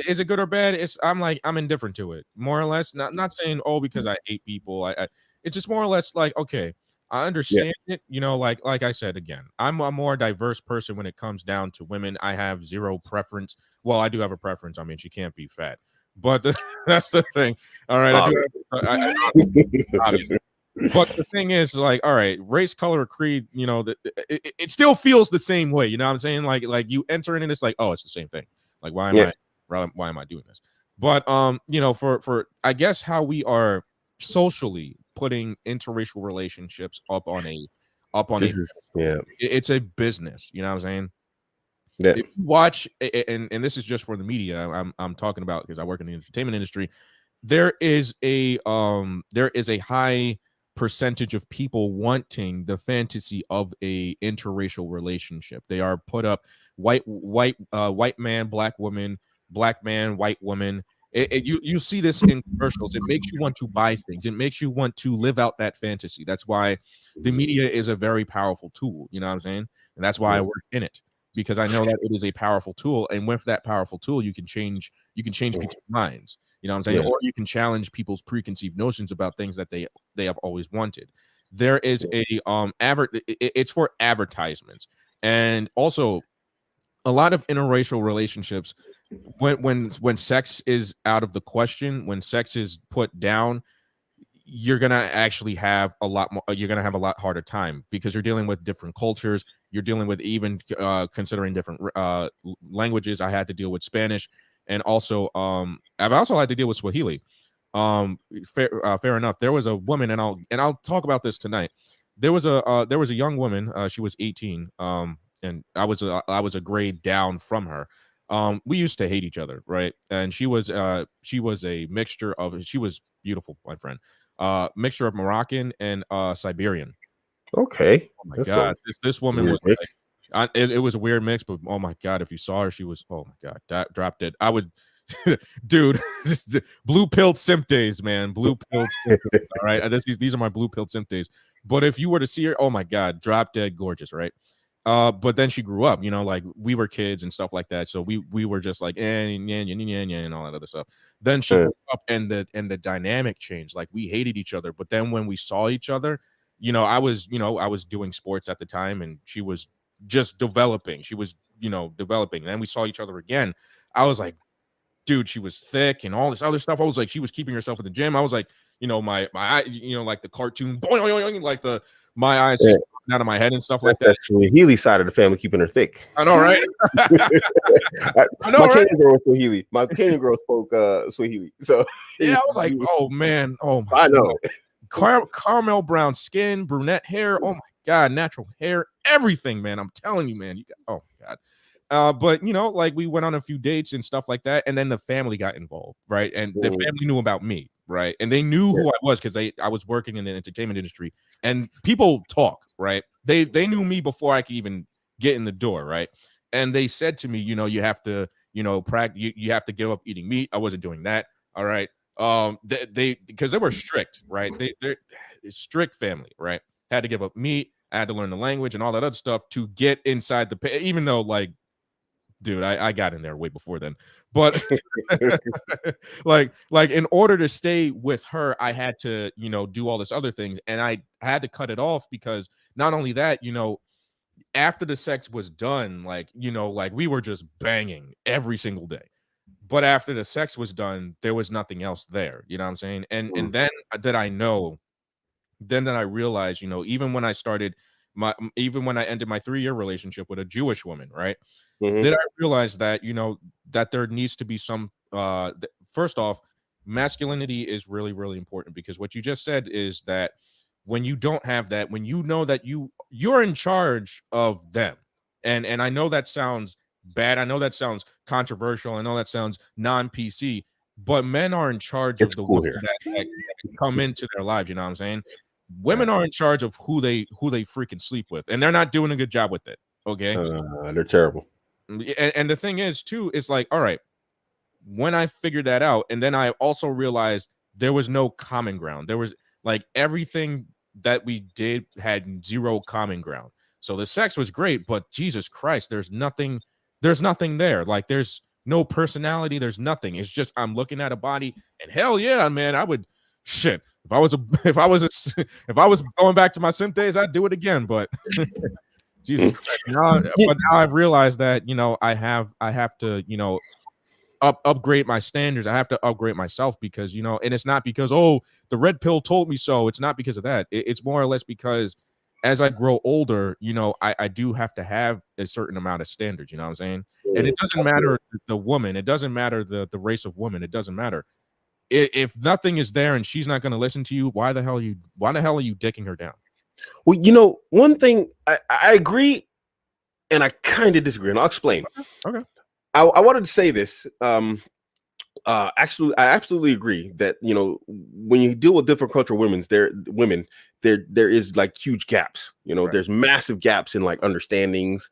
Speaker 2: is it good or bad. I'm indifferent to it, more or less. Not saying, oh, because I hate people. It's just more or less like, okay, I understand it. You know, like I said, again, I'm a more diverse person when it comes down to women. I have zero preference. Well, I do have a preference. I mean, she can't be fat, but that's the thing. All right, obviously. But the thing is, like, all right, race, color, creed, you know, it still feels the same way. You know what I'm saying? Like you enter in and it's like, oh, it's the same thing. Like, why am I doing this? But you know, for I guess how we are socially putting interracial relationships it's a business. You know what I'm saying?
Speaker 1: Yeah.
Speaker 2: If you watch, and this is just for the media, I'm talking about, because I work in the entertainment industry. There is a high percentage of people wanting the fantasy of a interracial relationship. They are put up white man, black woman, black man, white woman. You see this in commercials. It makes you want to buy things. It makes you want to live out that fantasy. That's why the media is a very powerful tool. You know what I'm saying? And that's why I work in it, because I know that it is a powerful tool. And with that powerful tool, you can change people's minds. You know what I'm saying? Or you can challenge people's preconceived notions about things that they have always wanted. There is it's for advertisements. And also a lot of interracial relationships, when sex is out of the question, when sex is put down, you're gonna actually have a lot more. You're gonna have a lot harder time, because you're dealing with different cultures. You're dealing with even considering different languages. I had to deal with Spanish, and also I've also had to deal with Swahili. Fair enough. There was a woman, and I'll talk about this tonight. There was a young woman. She was 18. And I was a grade down from her. We used to hate each other, right? And she was a mixture of, she was beautiful, my friend. Mixture of Moroccan and Siberian.
Speaker 1: Okay.
Speaker 2: Oh my
Speaker 1: That's a
Speaker 2: god, this woman
Speaker 1: weird
Speaker 2: was like,
Speaker 1: mix.
Speaker 2: it was a weird mix, but oh my god, if you saw her, she was, oh my god, that dropped it. I would, dude, just blue pilled simp days, man, blue pilled simp days. All right, these are my blue pilled simp days. But if you were to see her, oh my god, drop dead gorgeous, right? But then she grew up, like we were kids and stuff like that. So we were just like and all that other stuff. Then she grew up and the dynamic changed. Like we hated each other, but then when we saw each other, I was doing sports at the time and she was just developing. She was, developing. And then we saw each other again. I was like, dude, she was thick and all this other stuff. I was like, she was keeping herself in the gym. I was like, my eye, like the cartoon, boing, boing, boing, like my eyes just popping out of my head and stuff like that.
Speaker 1: That's the Healy side of the family keeping her thick.
Speaker 2: I know, right?
Speaker 1: I know, my Kenyan girl was Swahili. My Kenyan girl spoke Swahili. So
Speaker 2: yeah, I was like, oh man, oh my
Speaker 1: I know.
Speaker 2: Caramel brown skin, brunette hair. Oh my god, natural hair, everything, man. I'm telling you, man. Oh my god. But like we went on a few dates and stuff like that, and then the family got involved, right? And the family knew about me, right? And they knew who I was because I was working in the entertainment industry, and people talk, right? They knew me before I could even get in the door, right? And they said to me, you have to, practice, you have to give up eating meat. I wasn't doing that, all right. They because they were strict, right? They're strict family, right? Had to give up meat. I had to learn the language and all that other stuff to get inside even though like. Dude, I got in there way before then, but like in order to stay with her, I had to, do all this other things, and I had to cut it off because not only that, after the sex was done, like we were just banging every single day, but after the sex was done, there was nothing else there. You know what I'm saying? And then that I know, then that I realized, even when I ended my 3-year relationship with a Jewish woman, right? Did I realize that, that there needs to be some, first off, masculinity is really, really important because what you just said is that when you don't have that, when you know that you're in charge of them, and I know that sounds bad. I know that sounds controversial. I know that sounds non-PC, but men are in charge of the
Speaker 1: cool
Speaker 2: women that come into their lives. You know what I'm saying? Women are in charge of who they freaking sleep with, and they're not doing a good job with it. Okay.
Speaker 1: They're terrible.
Speaker 2: And the thing is too, it's like, all right, when I figured that out, and then I also realized there was no common ground. There was like everything that we did had zero common ground. So the sex was great, but Jesus Christ, there's nothing there. Like there's no personality, there's nothing. It's just I'm looking at a body, and hell yeah, man, I would shit. If I was going back to my simp days, I'd do it again, but Jesus Christ. But now I've realized that, I have to, upgrade my standards. I have to upgrade myself because, and it's not because, oh, the red pill told me so. It's not because of that. It's more or less because as I grow older, I do have to have a certain amount of standards, you know what I'm saying? And it doesn't matter the woman. It doesn't matter the race of woman. It doesn't matter. If nothing is there and she's not going to listen to you, why the hell are you dicking her down?
Speaker 1: Well, one thing I agree and I kind of disagree, and I'll explain.
Speaker 2: Okay.
Speaker 1: I wanted to say this. Actually, I absolutely agree that when you deal with different cultural women, there is like huge gaps.
Speaker 2: Right.
Speaker 1: There's massive gaps in like understandings,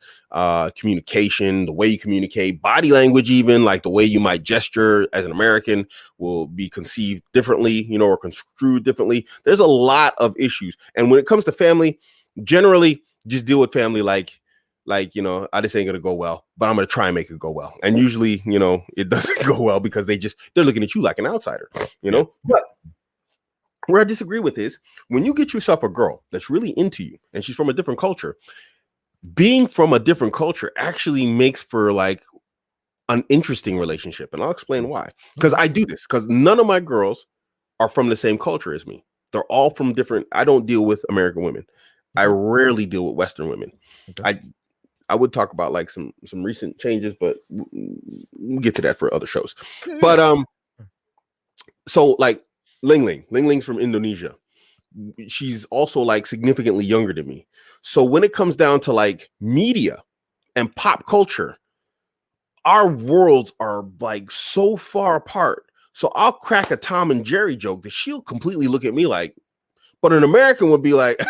Speaker 1: communication, the way you communicate, body language, even like the way you might gesture as an American will be conceived differently, or construed differently. There's a lot of issues, and when it comes to family, generally just deal with family like I just ain't gonna go well, but I'm gonna try and make it go well. And usually, it doesn't go well because they're looking at you like an outsider, But where I disagree with is when you get yourself a girl that's really into you and she's from a different culture, being from a different culture actually makes for like an interesting relationship. And I'll explain why. Because I do this because none of my girls are from the same culture as me. They're all from different. I don't deal with American women. I rarely deal with Western women.
Speaker 2: Okay.
Speaker 1: I would talk about like some recent changes, but we'll get to that for other shows. But so like Ling's from Indonesia. She's also like significantly younger than me. So when it comes down to like media and pop culture, our worlds are like so far apart. So I'll crack a Tom and Jerry joke that she'll completely look at me like, But an American would be like,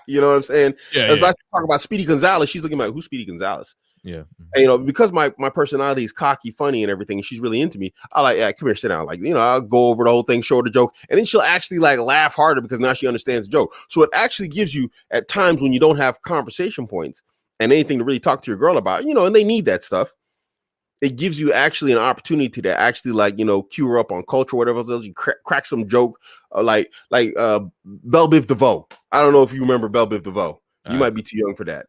Speaker 1: you know what I'm saying?
Speaker 2: Yeah,
Speaker 1: As
Speaker 2: yeah,
Speaker 1: I talk about Speedy Gonzalez, she's looking like, who's Speedy Gonzalez?
Speaker 2: yeah.
Speaker 1: And, you know, because my personality is cocky, funny, and everything, and she's really into me. I like, yeah, come here, sit down. Like, you know, I'll go over the whole thing, show her the joke, and then she'll actually like laugh harder because now she understands the joke. So it actually gives you at times when you don't have conversation points and anything to really talk to your girl about, you know, and they need that stuff. It gives you actually an opportunity to actually like, you know, cue her up on culture, whatever else. You crack some joke, like Belle Biv DeVoe. I don't know if you remember Belle Biv DeVoe. You might be too young for that.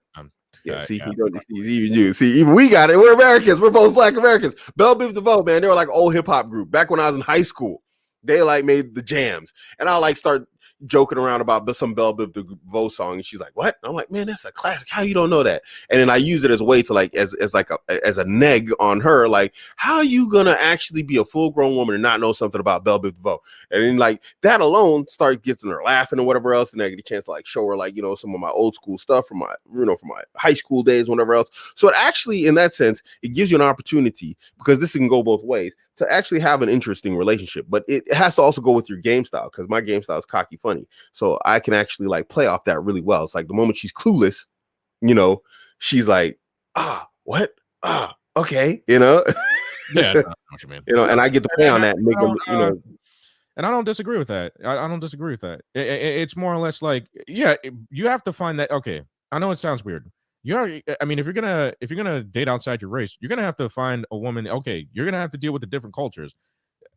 Speaker 1: Yeah, see,
Speaker 2: yeah.
Speaker 1: you don't see even you. See, even we got it. We're Americans. We're both Black Americans. Belle Biv DeVoe, man, they were like old hip hop group. Back when I was in high school, they like made the jams, and I like start joking around about some Belle Biv DeVoe song, and she's like, "What?" And I'm like, "Man, that's a classic. How you don't know that?" And then I use it as a way to like as like as a neg on her, like, "How are you gonna actually be a full grown woman and not know something about Belle Biv DeVoe?" And then like that alone start getting her laughing or whatever else, and I get a chance to like show her like, you know, some of my old school stuff from my, you know, from my high school days, whatever else. So it actually, in that sense, it gives you an opportunity, because this can go both ways, to actually have an interesting relationship. But it has to also go with your game style, because my game style is cocky funny. So I can actually like play off that really well. It's like the moment she's clueless, you know, she's like, what? Okay, you know.
Speaker 2: Yeah, I know what you mean.
Speaker 1: You know, and I get to play on that and make them, you know.
Speaker 2: And I don't disagree with that. I don't disagree with that. It's more or less like, yeah, you have to find that. Okay, I know it sounds weird. I mean, if you're gonna date outside your race, you're gonna have to find a woman. Okay, you're gonna have to deal with the different cultures.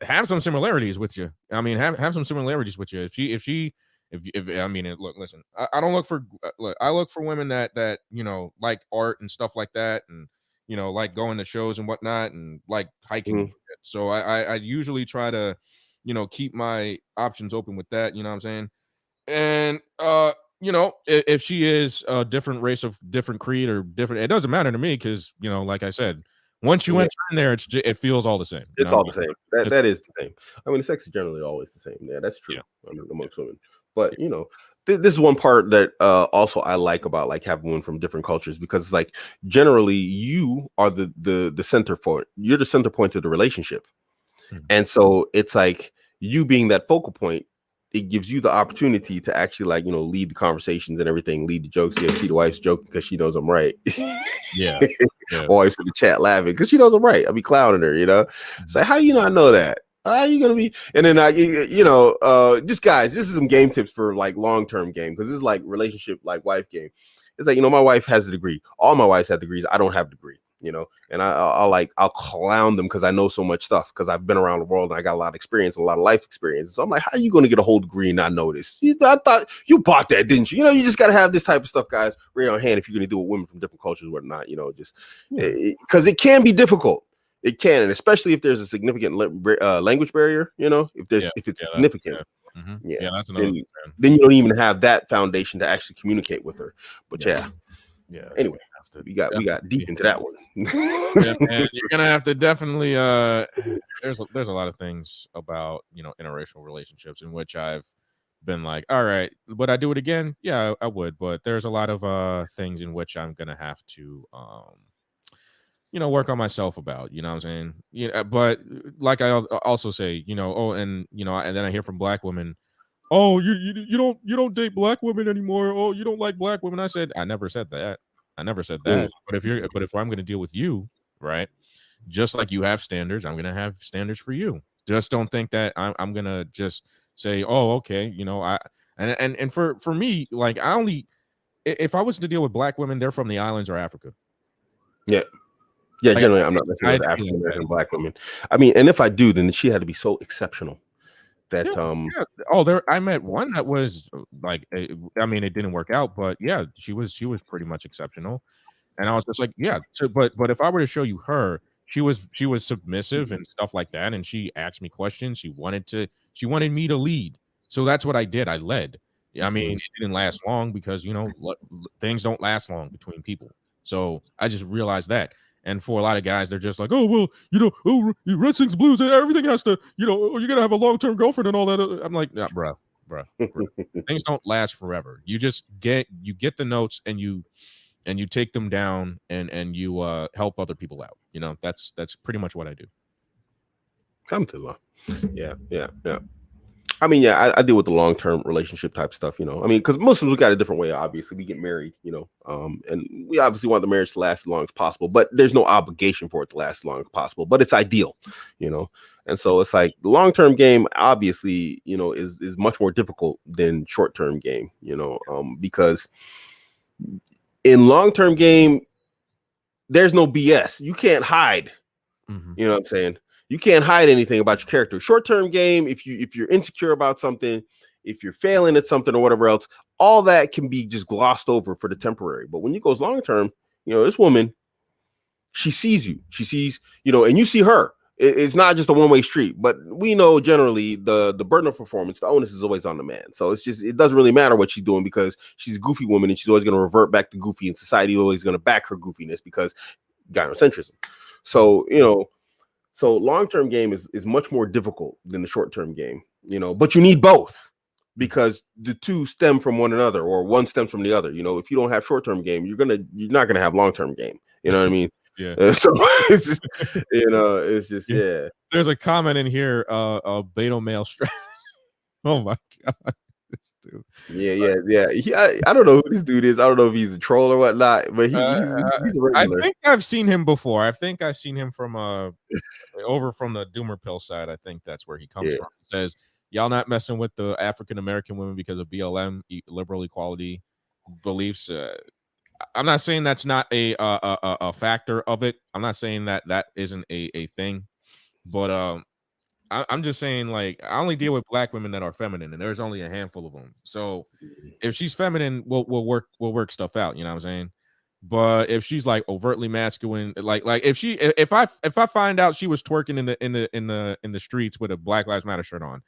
Speaker 2: Have some similarities with you. I mean, have some similarities with you. If I mean, look, listen, I don't look for look. I look for women that you know like art and stuff like that, and you know like going to shows and whatnot, and like hiking.
Speaker 1: Mhm.
Speaker 2: So I usually try to, you know, keep my options open with that. You know what I'm saying? And you know, if she is a different race of different creed or different, it doesn't matter to me because you know, like I said, once you
Speaker 1: Yeah.
Speaker 2: enter in there, it feels all the same. You
Speaker 1: It's
Speaker 2: know what
Speaker 1: all
Speaker 2: I
Speaker 1: the
Speaker 2: mean?
Speaker 1: same. That is the same. I mean, the sex is generally always the same. Yeah, that's true.
Speaker 2: Yeah,
Speaker 1: I mean,
Speaker 2: yeah,
Speaker 1: amongst women.
Speaker 2: yeah.
Speaker 1: But you know, this is one part that also I like about like having women from different cultures, because it's like generally you are the center for it. You're the center point of the relationship.
Speaker 2: Mhm.
Speaker 1: And so it's like you being that focal point, it gives you the opportunity to actually like, you know, lead the conversations and everything, lead the jokes. You see the wife's joking because she knows I'm right.
Speaker 2: Yeah, yeah.
Speaker 1: Always for the chat laughing because she knows I'm right. I'll be clowning her, you know.
Speaker 2: Mhm.
Speaker 1: So how you not know that? How you gonna be? And then you know, just guys, this is some game tips for like long term game, because this is like relationship, like wife game. It's like, you know, my wife has a degree. All my wives have degrees. I don't have a degree, you know, and I'll clown them because I know so much stuff, because I've been around the world and I got a lot of experience, a lot of life experience. So I'm like, how are you going to get a whole degree and not know this? I thought you bought that, didn't you? You know, you just got to have this type of stuff, guys, right on hand if you're going to do it with women from different cultures, whatnot. You know, just
Speaker 2: Yeah.
Speaker 1: because it can be difficult. It can, and especially if there's a significant language barrier. You know,
Speaker 2: Yeah,
Speaker 1: if it's
Speaker 2: yeah,
Speaker 1: significant, yeah,
Speaker 2: yeah. That's another
Speaker 1: then
Speaker 2: thing, man.
Speaker 1: then you don't even have that foundation to actually communicate with her. But
Speaker 2: Yeah,
Speaker 1: yeah,
Speaker 2: yeah. You're
Speaker 1: anyway,
Speaker 2: gonna have to
Speaker 1: we got deep
Speaker 2: definitely,
Speaker 1: into that one.
Speaker 2: yeah, man. You're gonna have to definitely. There's a lot of things about, you know, interracial relationships in which I've been like, all right, would I do it again? Yeah, I would. But there's a lot of things in which I'm gonna have to you know, work on myself about, you know what I'm saying? Yeah, but like I also say, you know, oh, and you know, and then I hear from black women, oh, you don't date black women anymore. Oh, you don't like black women. I said, I never said that. I never said
Speaker 1: Mm,
Speaker 2: that. But if I'm gonna deal with you, right? Just like you have standards, I'm gonna have standards for you. Just don't think that I'm gonna just say, oh, okay, you know, and for me, like I only if I was to deal with black women, they're from the islands or Africa.
Speaker 1: yeah. Yeah,
Speaker 2: Like
Speaker 1: generally, I'm not messing
Speaker 2: I
Speaker 1: with
Speaker 2: had to be
Speaker 1: African
Speaker 2: like that.
Speaker 1: American black women. I mean, and if I do, then she had to be so exceptional
Speaker 2: Yeah,
Speaker 1: that
Speaker 2: yeah. Oh, there I met one that was like, I mean, it didn't work out, but yeah, she was pretty much exceptional. And I was just like, yeah. So, but if I were to show you her, she was submissive and stuff like that, and she asked me questions. She wanted me to lead. So that's what I did. I led. I mean,
Speaker 1: Mhm.
Speaker 2: it didn't last long because you know things don't last long between people. So I just realized that. And for a lot of guys, they're just like, oh well, you know, oh Red Six Blues, everything has to, you know, oh, you gotta have a long term girlfriend and all that. I'm like, nah, bro. Things don't last forever. You get the notes and you take them down and you help other people out. You know, that's pretty much what I do.
Speaker 1: Alhamdulillah. Yeah, yeah, yeah. I mean, yeah, I deal with the long term relationship type stuff, you know. I mean, because Muslims we got a different way. Obviously, we get married, you know, and we obviously want the marriage to last as long as possible. But there's no obligation for it to last as long as possible. But it's ideal, you know. And so it's like the long term game, obviously, you know, is much more difficult than short term game, you know, because in long term game, there's no BS. You can't hide.
Speaker 2: Mm-hmm.
Speaker 1: You know what I'm saying? You can't hide anything about your character. Short-term game, if you're insecure about something, if you're failing at something or whatever else, all that can be just glossed over for the temporary. But when you goes long-term, you know, this woman, she sees you. She sees, you know, and you see her. It's not just a one-way street, but we know generally the burden of performance, the onus is always on the man. So it's just, it doesn't really matter what she's doing because she's a goofy woman and she's always going to revert back to goofy, and society is always going to back her goofiness because gynocentrism. So, you know, so long-term game is much more difficult than the short-term game, you know, but you need both because the two stem from one another or one stems from the other. You know, if you don't have short-term game, you're not gonna have long-term game. You know what I mean?
Speaker 2: Yeah.
Speaker 1: So it's just, you know, it's just, yeah.
Speaker 2: There's a comment in here, beta male stress. Oh my god. This dude.
Speaker 1: Yeah. I don't know who this dude is. I don't know if he's a troll or whatnot, but he's a regular.
Speaker 2: I think I've seen him before. I think I've seen him from over from the Doomer Pill side. I think that's where he comes from. He says, y'all not messing with the African American women because of BLM, liberal equality beliefs. I'm not saying that's not a factor of it. I'm not saying that isn't a thing, but I'm just saying, like, I only deal with black women that are feminine, and there's only a handful of them. So if she's feminine, we'll work stuff out. You know what I'm saying? But if she's like overtly masculine, like if I find out she was twerking in the streets with a Black Lives Matter shirt on,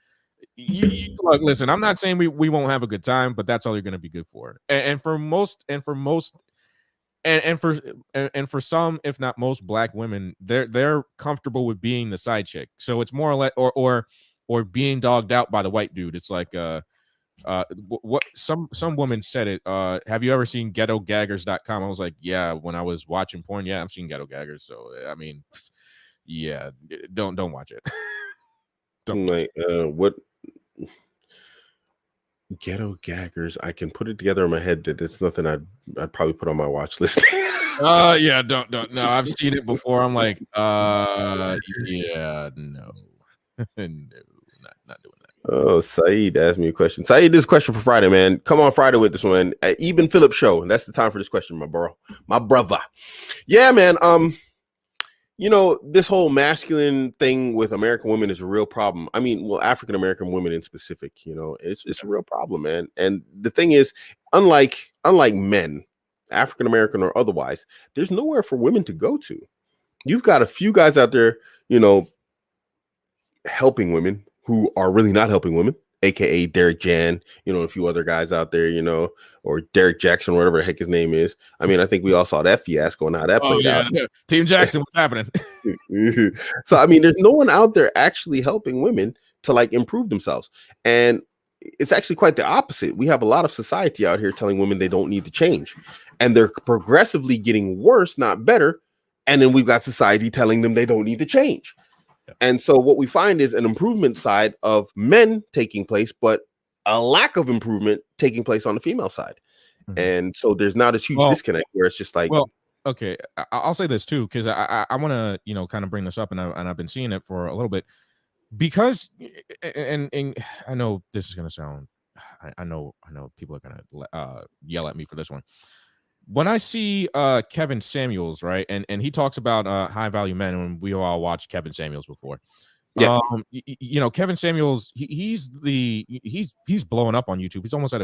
Speaker 2: look, listen, I'm not saying we won't have a good time, but that's all you're gonna be good for. And for most and for some, if not most, black women, they're comfortable with being the side chick. So it's more or less or being dogged out by the white dude. It's like what some woman said it. Have you ever seen ghettogaggers.com? I was like, yeah, when I was watching porn, yeah, I've seen Ghetto Gaggers. So I mean, yeah, don't watch it.
Speaker 1: Don't. Like what Ghetto Gaggers, I can put it together in my head that it's nothing I'd probably put on my watch list.
Speaker 2: Yeah, don't no, I've seen it before. I'm like, yeah, no. No, not doing that.
Speaker 1: Oh, Saeed asked me a question. Saeed, this question for Friday, man. Come on Friday with this one. Eben Phillips show. And that's the time for this question, my brother. Yeah, man. You know, this whole masculine thing with American women is a real problem. I mean, well, African American women in specific, you know, it's a real problem, man. And the thing is, unlike men, African American or otherwise, there's nowhere for women to go to. You've got a few guys out there, you know, helping women who are really not helping women, aka Derek Jan, you know, a few other guys out there, you know, or Derek Jackson, whatever the heck his name is. I mean, I think we all saw that fiasco and how that played out.
Speaker 2: Team Jackson, what's happening?
Speaker 1: So I mean, there's no one out there actually helping women to like improve themselves. And it's actually quite the opposite. We have a lot of society out here telling women they don't need to change. And they're progressively getting worse, not better. And then we've got society telling them they don't need to change. And so what we find is an improvement side of men taking place, but a lack of improvement taking place on the female side. Mm-hmm. And so there's not a huge disconnect where it's just like,
Speaker 2: okay, I'll say this too, because I want to, you know, kind of bring this up, and I've been seeing it for a little bit, because and I know this is gonna sound, I know people are gonna yell at me for this one. When I see Kevin Samuels, right, and he talks about high value men, and we all watched Kevin Samuels before. Yeah. You know, Kevin Samuels, he's blowing up on YouTube. He's almost at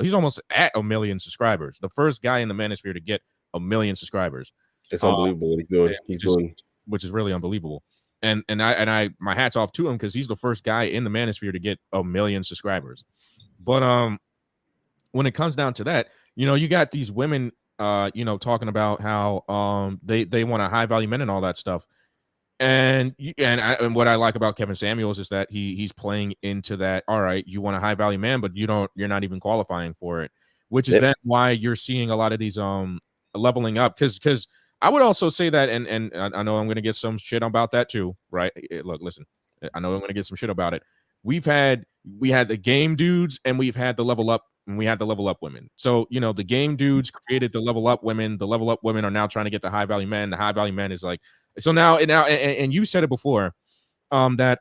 Speaker 2: he's almost at 1 million subscribers. The first guy in the manosphere to get 1 million subscribers.
Speaker 1: It's unbelievable what he's doing.
Speaker 2: Which is really unbelievable. And I my hat's off to him, because he's the first guy in the manosphere to get 1 million subscribers. But when it comes down to that, you know, you got these women you know, talking about how they want a high value men and all that stuff. And what I like about Kevin Samuels is that he's playing into that. All right, you want a high value man, but you're not even qualifying for it, which is then why you're seeing a lot of these leveling up. Because I would also say that, and I know I'm going to get some shit about that too, right? Look, listen, I know I'm going to get some shit about it, we had the game dudes and we've had the level up and we had the level up women. So, the game dudes created the level up women. The level up women are now trying to get the high value men. The high value men is like, so now, and you said it before, that,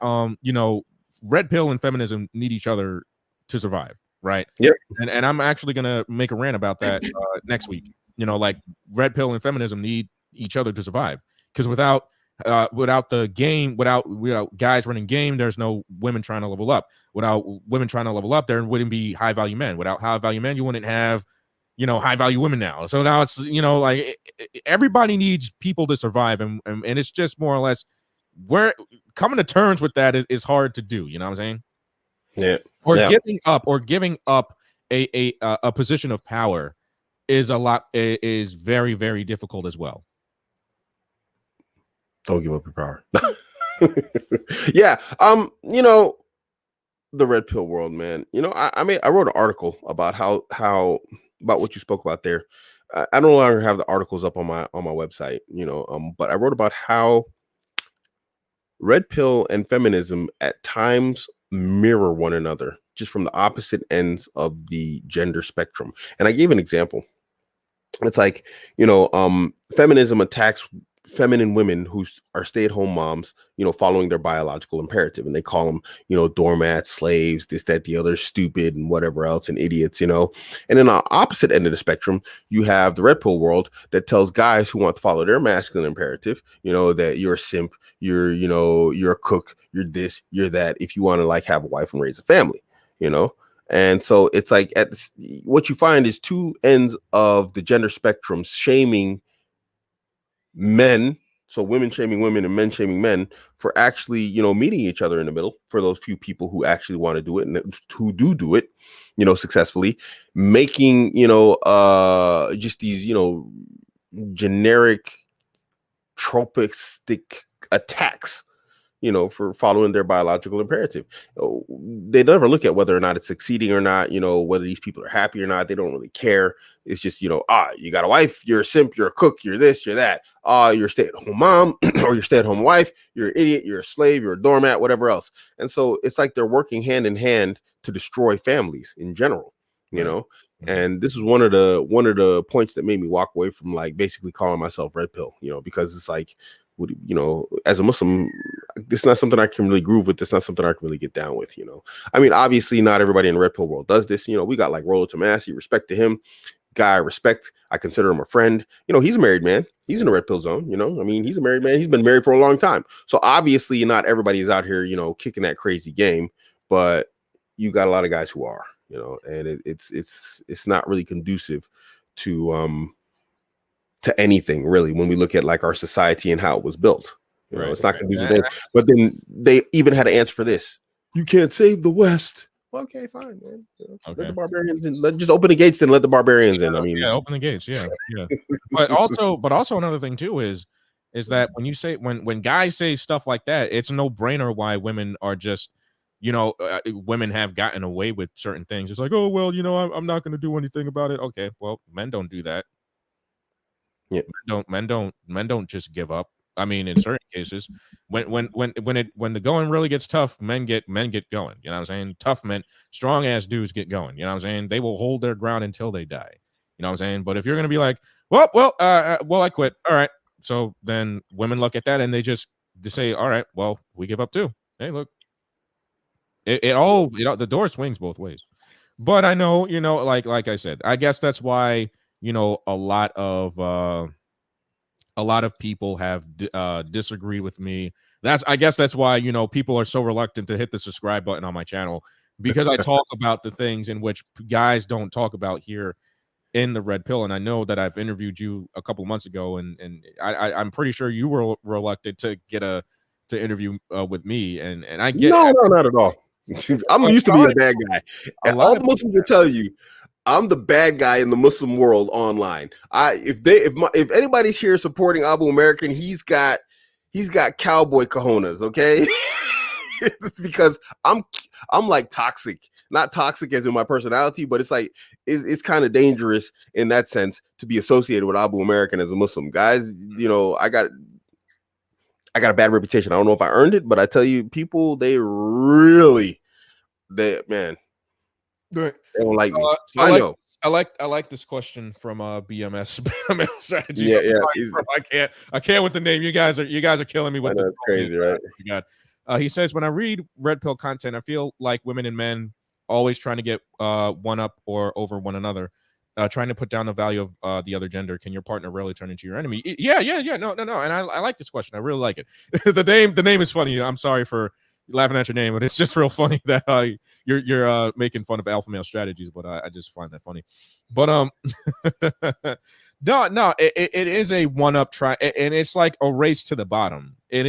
Speaker 2: red pill and feminism need each other to survive. Right.
Speaker 1: Yep.
Speaker 2: And I'm actually going to make a rant about that next week. Like red pill and feminism need each other to survive, because without the game, without guys running game, there's no women trying to level up. Without women trying to level up, there wouldn't be high value men. Without high value men, you wouldn't have high value women now. So now it's like everybody needs people to survive, and it's just more or less where coming to terms with that is hard to do. You know what I'm saying?
Speaker 1: Yeah.
Speaker 2: Or giving up a position of power is very, very difficult as well.
Speaker 1: Don't give up your power. Yeah. The red pill world, man. I wrote an article about how about what you spoke about there. I no longer have the articles up on my website, but I wrote about how red pill and feminism at times mirror one another, just from the opposite ends of the gender spectrum. And I gave an example. It's like, feminism attacks feminine women who are stay-at-home moms, following their biological imperative, and they call them, doormats, slaves, this, that, the other, stupid, and whatever else, and idiots, And then on the opposite end of the spectrum, you have the red pill world that tells guys who want to follow their masculine imperative, that you're a simp, you're a cook, you're this, you're that, if you want to like have a wife and raise a family, And so it's like what you find is two ends of the gender spectrum shaming men. So women shaming women and men shaming men for actually, meeting each other in the middle, for those few people who actually want to do it and who do it, successfully, making, just these, generic tropistic attacks, for following their biological imperative. They never look at whether or not it's succeeding or not, whether these people are happy or not. They don't really care. It's just, you got a wife, you're a simp, you're a cook, you're this, you're that. You're a stay-at-home mom or you're stay-at-home wife, you're an idiot, you're a slave, you're a doormat, whatever else. And so it's like they're working hand in hand to destroy families in general, you know. And this is one of the points that made me walk away from like basically calling myself red pill, because it's like, as a Muslim, this is not something I can really groove with. This is not something I can really get down with, I mean, obviously not everybody in the red pill world does this. We got like Rollo Tomasi, respect to him. Guy I respect. I consider him a friend. He's a married man. He's in the red pill zone, I mean, he's a married man. He's been married for a long time. So obviously not everybody is out here, kicking that crazy game, but you got a lot of guys who are, and it's not really conducive to anything really when we look at like our society and how it was built. It's not conducive. But then they even had an answer for this. You can't save the West. Well, okay, fine, man. Let the barbarians in. Just open the gates and let the barbarians in. I mean,
Speaker 2: open the gates. Yeah. But also another thing too is that when you say when guys say stuff like that, it's no brainer why women are just women have gotten away with certain things. It's like, oh well, I'm not going to do anything about it. Okay, well, men don't do that. Yeah, men don't just give up. I mean, in certain cases, when the going really gets tough, men get going. You know what I'm saying? Tough men, strong ass dudes get going. You know what I'm saying? They will hold their ground until they die. You know what I'm saying? But if you're gonna be like, well, I quit. All right. So then women look at that and they say, all right, well, we give up too. Hey, look, the door swings both ways. But I know, like I said, I guess that's why a lot of people have disagreed with me. I guess that's why people are so reluctant to hit the subscribe button on my channel, because I talk about the things in which guys don't talk about here in the red pill. And I know that I've interviewed you a couple months ago, and I'm pretty sure you were reluctant to interview with me, and I get
Speaker 1: no, not at all. I'm used to being a bad guy. And all the Muslims will tell you, I'm the bad guy in the Muslim world online. If anybody's here supporting Abuamerican, he's got cowboy cojones, okay? It's because I'm like toxic. Not toxic as in my personality, but it's like it's kind of dangerous in that sense to be associated with Abuamerican as a Muslim. Guys, I got a bad reputation. I don't know if I earned it, but I tell you, people, they really they man,
Speaker 2: Right.
Speaker 1: they don't like me. So I know.
Speaker 2: I like this question from BMS strategies.
Speaker 1: Yeah,
Speaker 2: I'm
Speaker 1: yeah.
Speaker 2: sorry, bro, I can't with the name. You guys are killing me
Speaker 1: I
Speaker 2: with
Speaker 1: know
Speaker 2: the
Speaker 1: it's crazy, right?
Speaker 2: you got. He says, when I read red pill content, I feel like women and men always trying to get one up or over one another, trying to put down the value of the other gender. Can your partner really turn into your enemy? Yeah. No. And I like this question. I really like it. The name is funny. I'm sorry for laughing at your name, but it's just real funny that you're making fun of alpha male strategies, but I just find that funny. But no, it is a one up try, and it's like a race to the bottom. It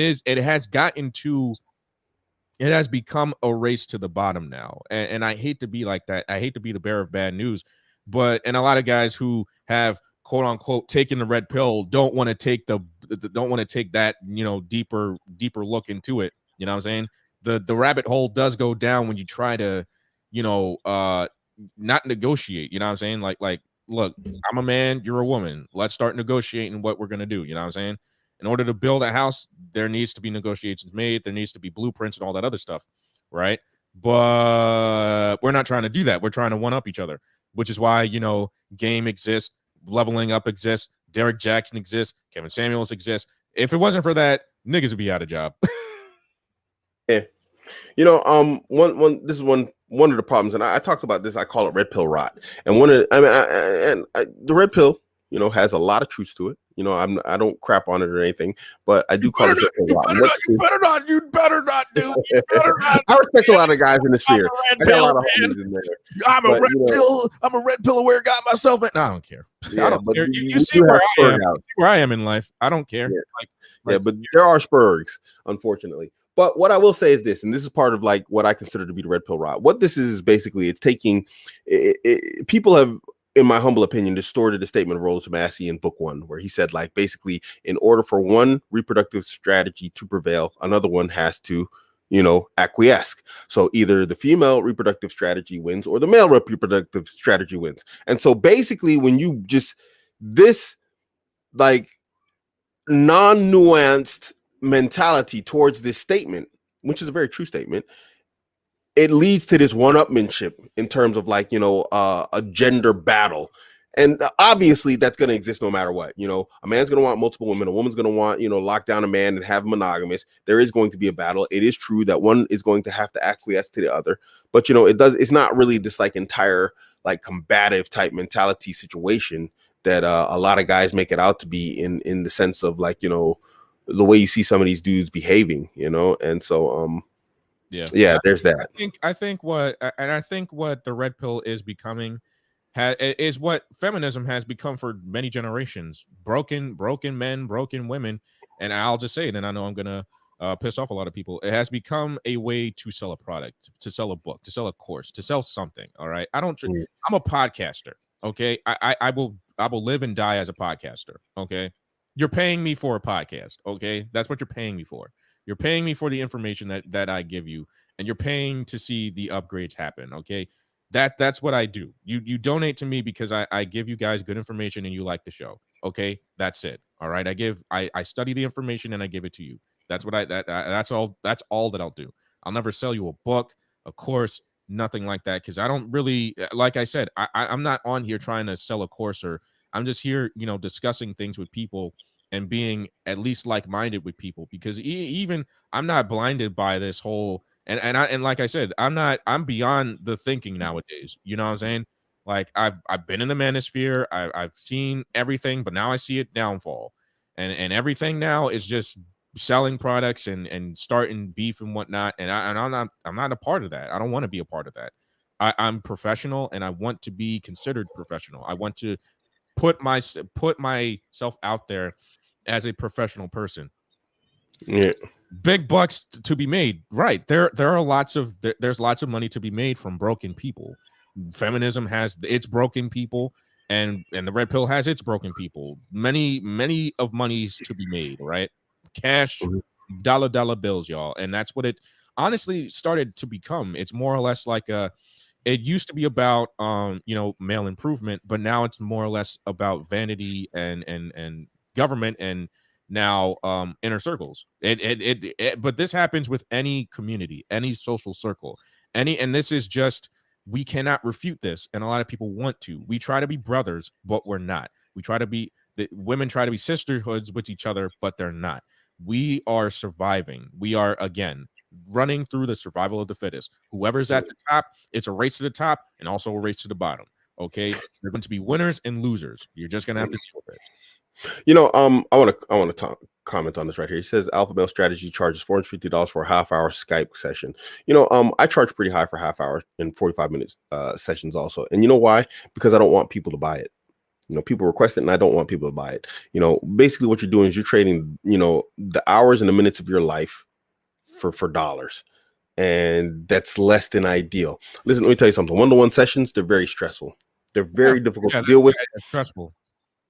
Speaker 2: has become a race to the bottom now, and I hate to be like that. I hate to be the bearer of bad news, but and a lot of guys who have quote unquote taken the red pill don't want to take that deeper look into it. You know what I'm saying? The rabbit hole does go down when you try to not negotiate. You know what I'm saying? Like look, I'm a man, you're a woman. Let's start negotiating what we're gonna do. You know what I'm saying? In order to build a house, there needs to be negotiations made. There needs to be blueprints and all that other stuff, right? But we're not trying to do that. We're trying to one up each other, which is why game exists, leveling up exists, Derek Jackson exists, Kevin Samuels exists. If it wasn't for that, niggas would be out of job.
Speaker 1: Yeah. This is one of the problems, and I talked about this. I call it red pill rot. And the red pill, has a lot of truth to it. I don't crap on it or anything, but I do call it red pill rot.
Speaker 2: You better not, dude. You better not.
Speaker 1: I respect a lot of guys in the sphere. I got a lot of homies in there.
Speaker 2: I'm a red pill aware guy myself, man. No, I don't care.
Speaker 1: Yeah,
Speaker 2: I don't
Speaker 1: but
Speaker 2: care. You see where I am. Where I am in life. I don't care.
Speaker 1: Yeah, but there are spurgs, unfortunately. But what I will say is this, and this is part of like what I consider to be the red pill rot. What this is basically, it's taking people have, in my humble opinion, distorted the statement of Rollo Tomassi in book 1, where he said, like, basically, in order for one reproductive strategy to prevail, another one has to, acquiesce. So either the female reproductive strategy wins or the male reproductive strategy wins. And so basically, when you just this like non-nuanced mentality towards this statement, which is a very true statement, it leads to this one-upmanship in terms of like a gender battle, and obviously that's going to exist no matter what. A man's going to want multiple women, a woman's going to want lock down a man and have monogamous. There is going to be a battle. It is true that one is going to have to acquiesce to the other, but it's not really this like entire like combative type mentality situation that a lot of guys make it out to be in the sense of like the way you see some of these dudes behaving, and so there's that.
Speaker 2: I think what the red pill is becoming is what feminism has become for many generations. Broken men, broken women, and I'll just say it, and I know I'm gonna piss off a lot of people. It has become a way to sell a product, to sell a book, to sell a course, to sell something. All right, I'm a podcaster. Okay, I will live and die as a podcaster. Okay, you're paying me for a podcast. Okay, that's what you're paying me for. You're paying me for the information that I give you, and you're paying to see the upgrades happen. Okay, that's what I do. You donate to me because I give you guys good information and you like the show. Okay, that's it. All right, I study the information and I give it to you. That's what that's all that I'll do. I'll never sell you a book, a course, nothing like that, because I don't really, like I said, I'm not on here trying to sell a course, or I'm just here discussing things with people and being at least like-minded with people, because even I'm not blinded by this whole, and like I said, I'm beyond the thinking nowadays. You know what I'm saying? Like I've been in the manosphere, I've seen everything, but now I see it downfall, and everything now is just selling products and starting beef and whatnot, and I'm not a part of that. I don't want to be a part of that. I'm professional, and I want to be considered professional. I want to put myself out there as a professional person.
Speaker 1: Yeah,
Speaker 2: big bucks to be made, right? There's lots of money to be made from broken people. Feminism has its broken people, and the red pill has its broken people. Many of monies to be made, right? Cash, dollar bills, y'all, and that's what it honestly started to become. It's more or less like it used to be about male improvement, but now it's more or less about vanity and government, and now inner circles. But this happens with any community, any social circle. And this is just, we cannot refute this, and a lot of people want to. We try to be brothers, but we're not. We try to be, the women try to be sisterhoods with each other, but they're not. We are surviving. We are, again, running through the survival of the fittest. Whoever's at the top, it's a race to the top and also a race to the bottom. Okay, they're going to be winners and losers. You're just going to have to deal with it.
Speaker 1: You know, I want to comment on this right here. He says Alpha Male Strategy charges $450 for a half-hour Skype session. You know, I charge pretty high for half-hour and 45 minutes sessions also. And you know why? Because I don't want people to buy it. You know, people request it and I don't want people to buy it. You know, basically what you're doing is you're trading, you know, the hours and the minutes of your life for dollars. And that's less than ideal. Listen, let me tell you something. One-to-one sessions, they're very stressful. They're very difficult to deal with.
Speaker 2: Stressful.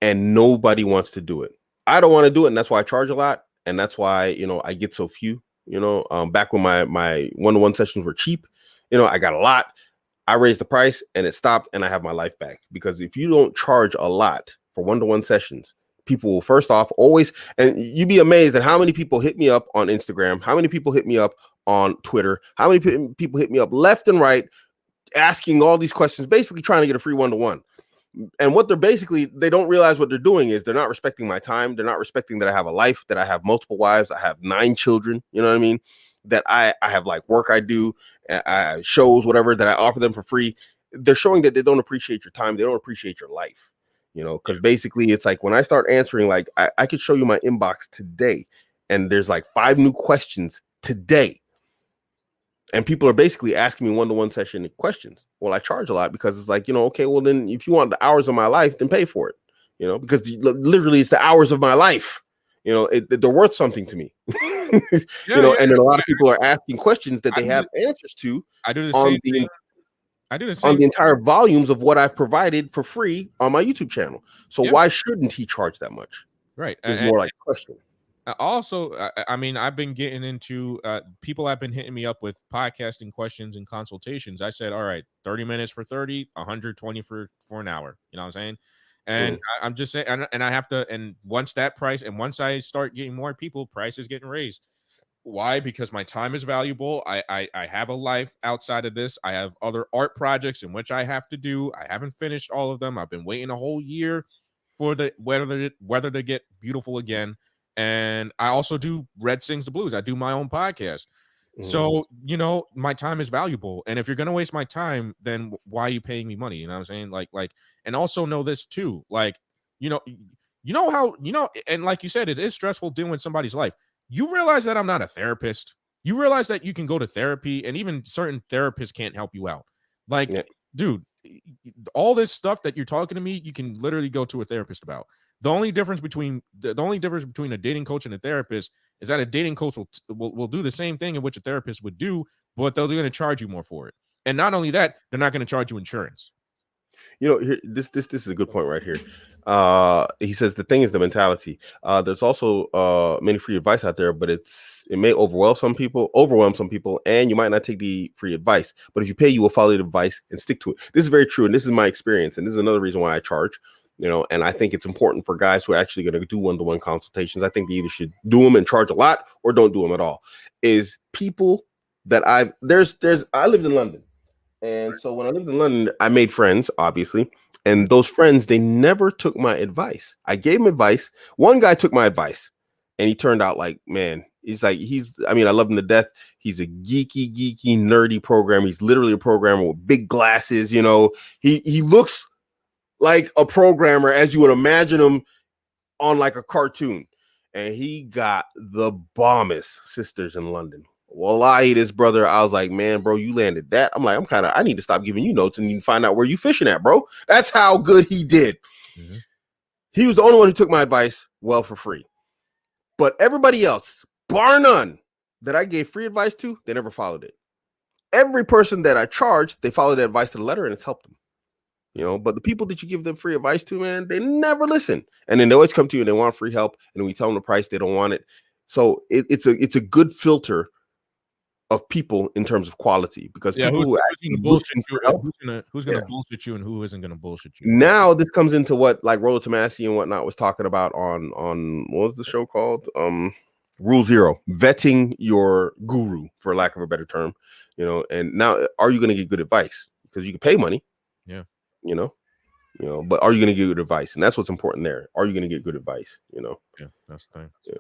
Speaker 1: And nobody wants to do it. I don't want to do it, and that's why I charge a lot, and that's why, you know, I get so few. You know, back when my one-to-one sessions were cheap, you know, I got a lot. I raised the price, and it stopped, and I have my life back. Because if you don't charge a lot for one-to-one sessions, people will first off always, and you'd be amazed at how many people hit me up on Instagram, how many people hit me up on Twitter, how many people hit me up left and right, asking all these questions, basically trying to get a free one-to-one. And what they don't realize what they're doing is they're not respecting my time. They're not respecting that I have a life, that I have multiple wives. I have 9 children, you know what I mean? That I have like work I do, shows, whatever, that I offer them for free. They're showing that they don't appreciate your time. They don't appreciate your life, you know, because basically it's like when I start answering, like I could show you my inbox today and there's like 5 new questions today. And people are basically asking me one-to-one session questions. Well, I charge a lot because it's like, you know, okay, well then if you want the hours of my life, then pay for it, you know, because literally it's the hours of my life, you know, they're worth something to me, you know, and then a lot of people are asking questions that they have answers to.
Speaker 2: I do the same thing. I do the same
Speaker 1: on the entire volumes of what I've provided for free on my YouTube channel. So why shouldn't he charge that much?
Speaker 2: Right.
Speaker 1: Is more like a question.
Speaker 2: Also, I mean, I've been getting into people have been hitting me up with podcasting questions and consultations. I said, all right, 30 minutes for 30, 120 for an hour. You know what I'm saying? And I'm just saying, and I have to, and once that price, and once I start getting more people, price is getting raised. Why? Because my time is valuable. I have a life outside of this. I have other art projects in which I have to do. I haven't finished all of them. I've been waiting a whole year for the weather to get beautiful again. And I also do Red Sings the Blues. I do my own podcast. So, you know, my time is valuable. And if you're going to waste my time, then why are you paying me money? You know what I'm saying? Like, and also know this too. Like, you know how, you know, and like you said, it is stressful dealing with somebody's life. You realize that I'm not a therapist. You realize that you can go to therapy and even certain therapists can't help you out. Like, dude, all this stuff that you're talking to me, you can literally go to a therapist about. The only difference between a dating coach and a therapist is that a dating coach will do the same thing in which a therapist would do, but they're going to charge you more for it. And not only that, they're not going to charge you insurance.
Speaker 1: You know, here, this is a good point right here. He says the thing is the mentality. There's also many free advice out there, but it may overwhelm some people, and you might not take the free advice. But if you pay, you will follow the advice and stick to it. This is very true, and this is my experience, and this is another reason why I charge. You know, and I think it's important for guys who are actually going to do one-to-one consultations. I think they either should do them and charge a lot or don't do them at all. Is people that I lived in London. And so when I lived in London, I made friends, obviously. And those friends, they never took my advice. I gave them advice. One guy took my advice and he turned out like, man, I love him to death. He's a geeky, nerdy programmer. He's literally a programmer with big glasses. You know, he looks like a programmer as you would imagine him on like a cartoon. And he got the bombest sisters in London. Wallahi, this brother, I was like, man, bro, you landed that. I'm like, I need to stop giving you notes and you find out where you fishing at, bro. That's how good he did. He was the only one who took my advice well for free. But everybody else, bar none, that I gave free advice to, they never followed it. Every person that I charged, they followed the advice to the letter and it's helped them. You know, but the people that you give them free advice to, man, they never listen. And then they always come to you and they want free help. And when we tell them the price, they don't want it. So it's a good filter of people in terms of quality, because people who actually
Speaker 2: who's gonna bullshit you and who isn't gonna bullshit you.
Speaker 1: Now this comes into what like Rollo Tomasi and whatnot was talking about on what was the show called? Rule Zero, vetting your guru, for lack of a better term. you know. And now, are you going to get good advice? Because you can pay money,
Speaker 2: Yeah.
Speaker 1: you know, but are you going to get good advice? And that's what's important there. Are you going to get good advice? You know.
Speaker 2: Yeah, that's the thing.
Speaker 1: Yeah.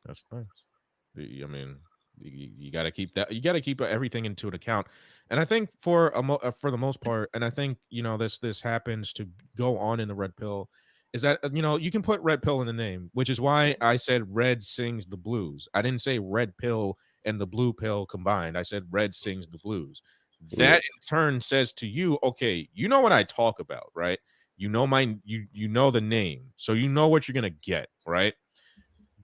Speaker 2: That's the thing. I mean, you got to keep that. You got to keep everything into an account. And I think for the most part, and I think this happens to go on in the red pill, is that you can put red pill in the name, which is why I said red sings the blues. I didn't say red pill and the blue pill combined. I said red sings the blues.
Speaker 1: Yeah.
Speaker 2: That in turn says to you, okay, you know what I talk about, right? You know you know the name, so you know what you're gonna get, right?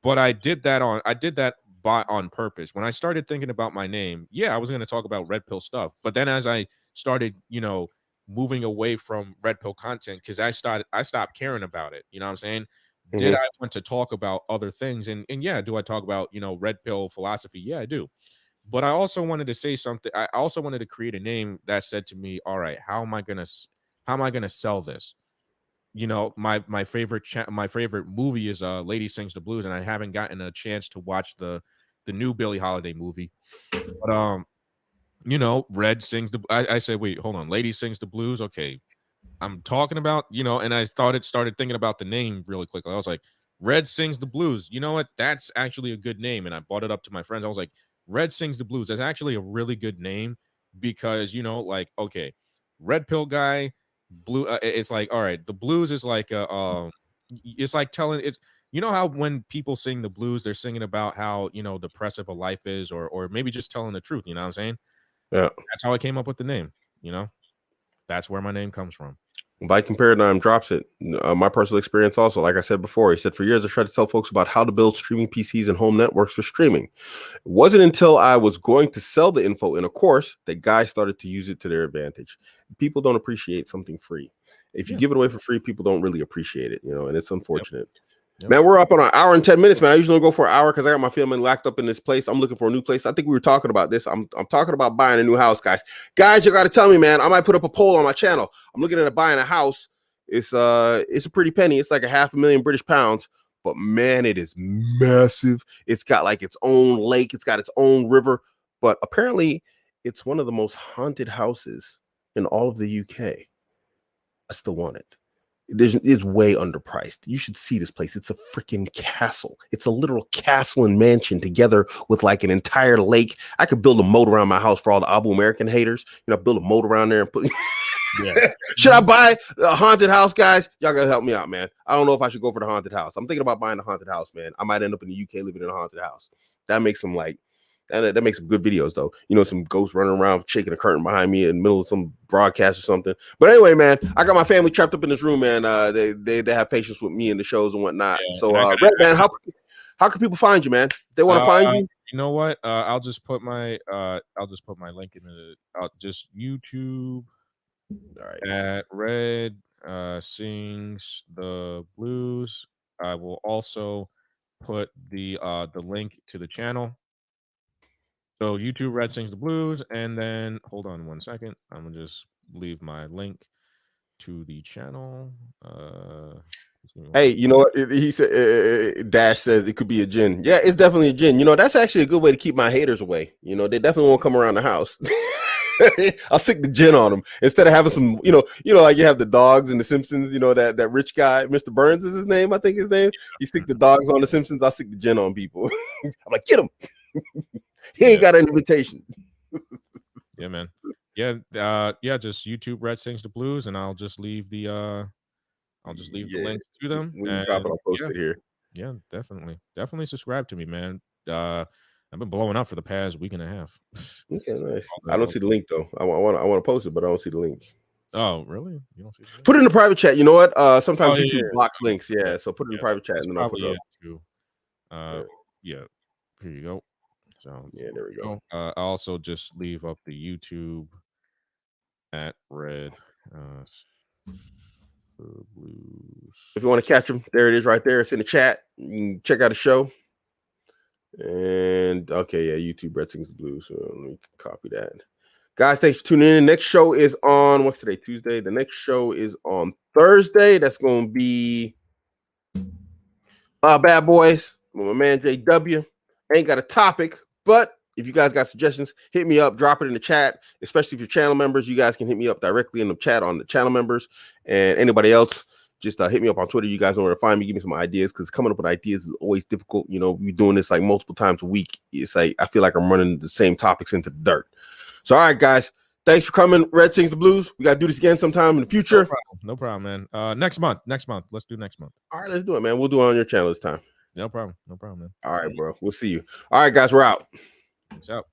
Speaker 2: But I did that on purpose. When I started thinking about my name, yeah, I was going to talk about red pill stuff. But then as I started, moving away from red pill content, because I stopped caring about it. You know what I'm saying? Did
Speaker 1: Mhm.
Speaker 2: I want to talk about other things? And yeah, do I talk about, red pill philosophy? Yeah, I do. But I also wanted to say something. I also wanted to create a name that said to me, all right, how am I gonna sell this? My favorite movie is Lady Sings the Blues, and I haven't gotten a chance to watch the new Billie Holiday movie. But Red sings the I said, wait, hold on, Lady Sings the Blues. Okay, I'm talking about, and I started thinking about the name really quickly. I was like, Red Sings the Blues. You know what? That's actually a good name. And I brought it up to my friends. I was like, Red Sings the Blues. That's actually a really good name because, like, okay, red pill guy, blue. It's like, all right, the blues is like, it's like telling it's, how when people sing the blues, they're singing about how, depressive a life is, or maybe just telling the truth. You know what I'm saying?
Speaker 1: Yeah.
Speaker 2: That's how I came up with the name, that's where my name comes from.
Speaker 1: Viking Paradigm drops it. My personal experience also, like I said before, he said, for years I tried to tell folks about how to build streaming PCs and home networks for streaming. It wasn't until I was going to sell the info in a course that guys started to use it to their advantage. People don't appreciate something free. If you
Speaker 2: Yeah.
Speaker 1: give it away for free, people don't really appreciate it, and it's
Speaker 2: Yep.
Speaker 1: unfortunate.
Speaker 2: Yep.
Speaker 1: Man, we're up on an hour and 10 minutes, man. I usually don't go for an hour because I got my family locked up in this place. I'm looking for a new place. I think we were talking about this. I'm talking about buying a new house, guys. Guys, you got to tell me, man. I might put up a poll on my channel. I'm looking at buying a house. It's a pretty penny. It's like $500,000 British pounds, but man, it is massive. It's got like its own lake. It's got its own river, but apparently it's one of the most haunted houses in all of the UK. I still want it. It's way underpriced. You should see this place. It's a freaking castle. It's a literal castle and mansion together with like an entire lake. I could build a moat around my house for all the Abuamerican haters. Build a moat around there and put.
Speaker 2: Yeah.
Speaker 1: Should I buy a haunted house, guys? Y'all gotta help me out, man. I don't know if I should go for the haunted house. I'm thinking about buying a haunted house, man. I might end up in the UK living in a haunted house. That makes some that makes some good videos though. Some ghosts running around shaking a curtain behind me in the middle of some broadcast or something. But anyway, man, I got my family trapped up in this room, man. They have patience with me and the shows and whatnot.
Speaker 2: Yeah,
Speaker 1: So
Speaker 2: and
Speaker 1: Red Man, how can people find you, man? They want to find you.
Speaker 2: you know what? I'll just put my link in the just YouTube
Speaker 1: All right.
Speaker 2: at Red Sings the Blues. I will also put the link to the channel. So YouTube Red Sings the Blues, and then hold on one second. I'm gonna just leave my link to the channel.
Speaker 1: Hey, you know what? He said, Dash says it could be a gin. Yeah, it's definitely a gin. That's actually a good way to keep my haters away. They definitely won't come around the house. I'll stick the gin on them instead of having some, like you have the dogs in the Simpsons, that rich guy, Mr. Burns is his name. I think his name. You stick the dogs on the Simpsons. I'll stick the gin on people. I'm like, get him. He ain't got an invitation.
Speaker 2: Yeah, man. Yeah, just YouTube Red Sings the Blues, and I'll just leave the the link to them.
Speaker 1: When you
Speaker 2: And
Speaker 1: drop it, I'll post it here.
Speaker 2: Yeah, definitely subscribe to me, man. I've been blowing up for the past week and a half.
Speaker 1: Okay, nice. I don't see the link though. I want to post it, but I don't see the link.
Speaker 2: Oh, really? You don't see the link?
Speaker 1: Put it in the private chat. You know what? Sometimes YouTube blocks links. Yeah, so put it in the private chat, and then I'll put it up.
Speaker 2: Too. Yeah. Here you go. So
Speaker 1: yeah, there we go.
Speaker 2: I also just leave up the YouTube at Red Blues.
Speaker 1: If you want to catch them, there it is right there. It's in the chat. You can check out the show. And okay, yeah, YouTube Red Sings the Blues. So let me copy that. Guys, thanks for tuning in. The next show is on what's today? Tuesday. The next show is on Thursday. That's gonna be Bad Boys with my man JW. Ain't got a topic, but If you guys got suggestions, hit me up, drop it in the chat, especially if you're channel members. You guys can hit me up directly in the chat on the channel members, and anybody else, just hit me up on Twitter. You guys know where to find me. Give me some ideas, because coming up with ideas is always difficult. You know, we're doing this like multiple times a week. It's like I feel like I'm running the same topics into the dirt. So, all right, guys, thanks for coming. Red Sings the Blues. We got to do this again sometime in the future.
Speaker 2: No problem, man. Next month. Let's do next month.
Speaker 1: All right, let's do it, man. We'll do it on your channel this time.
Speaker 2: No problem, man.
Speaker 1: All right, bro. We'll see you. All right, guys, we're out.
Speaker 2: Peace out.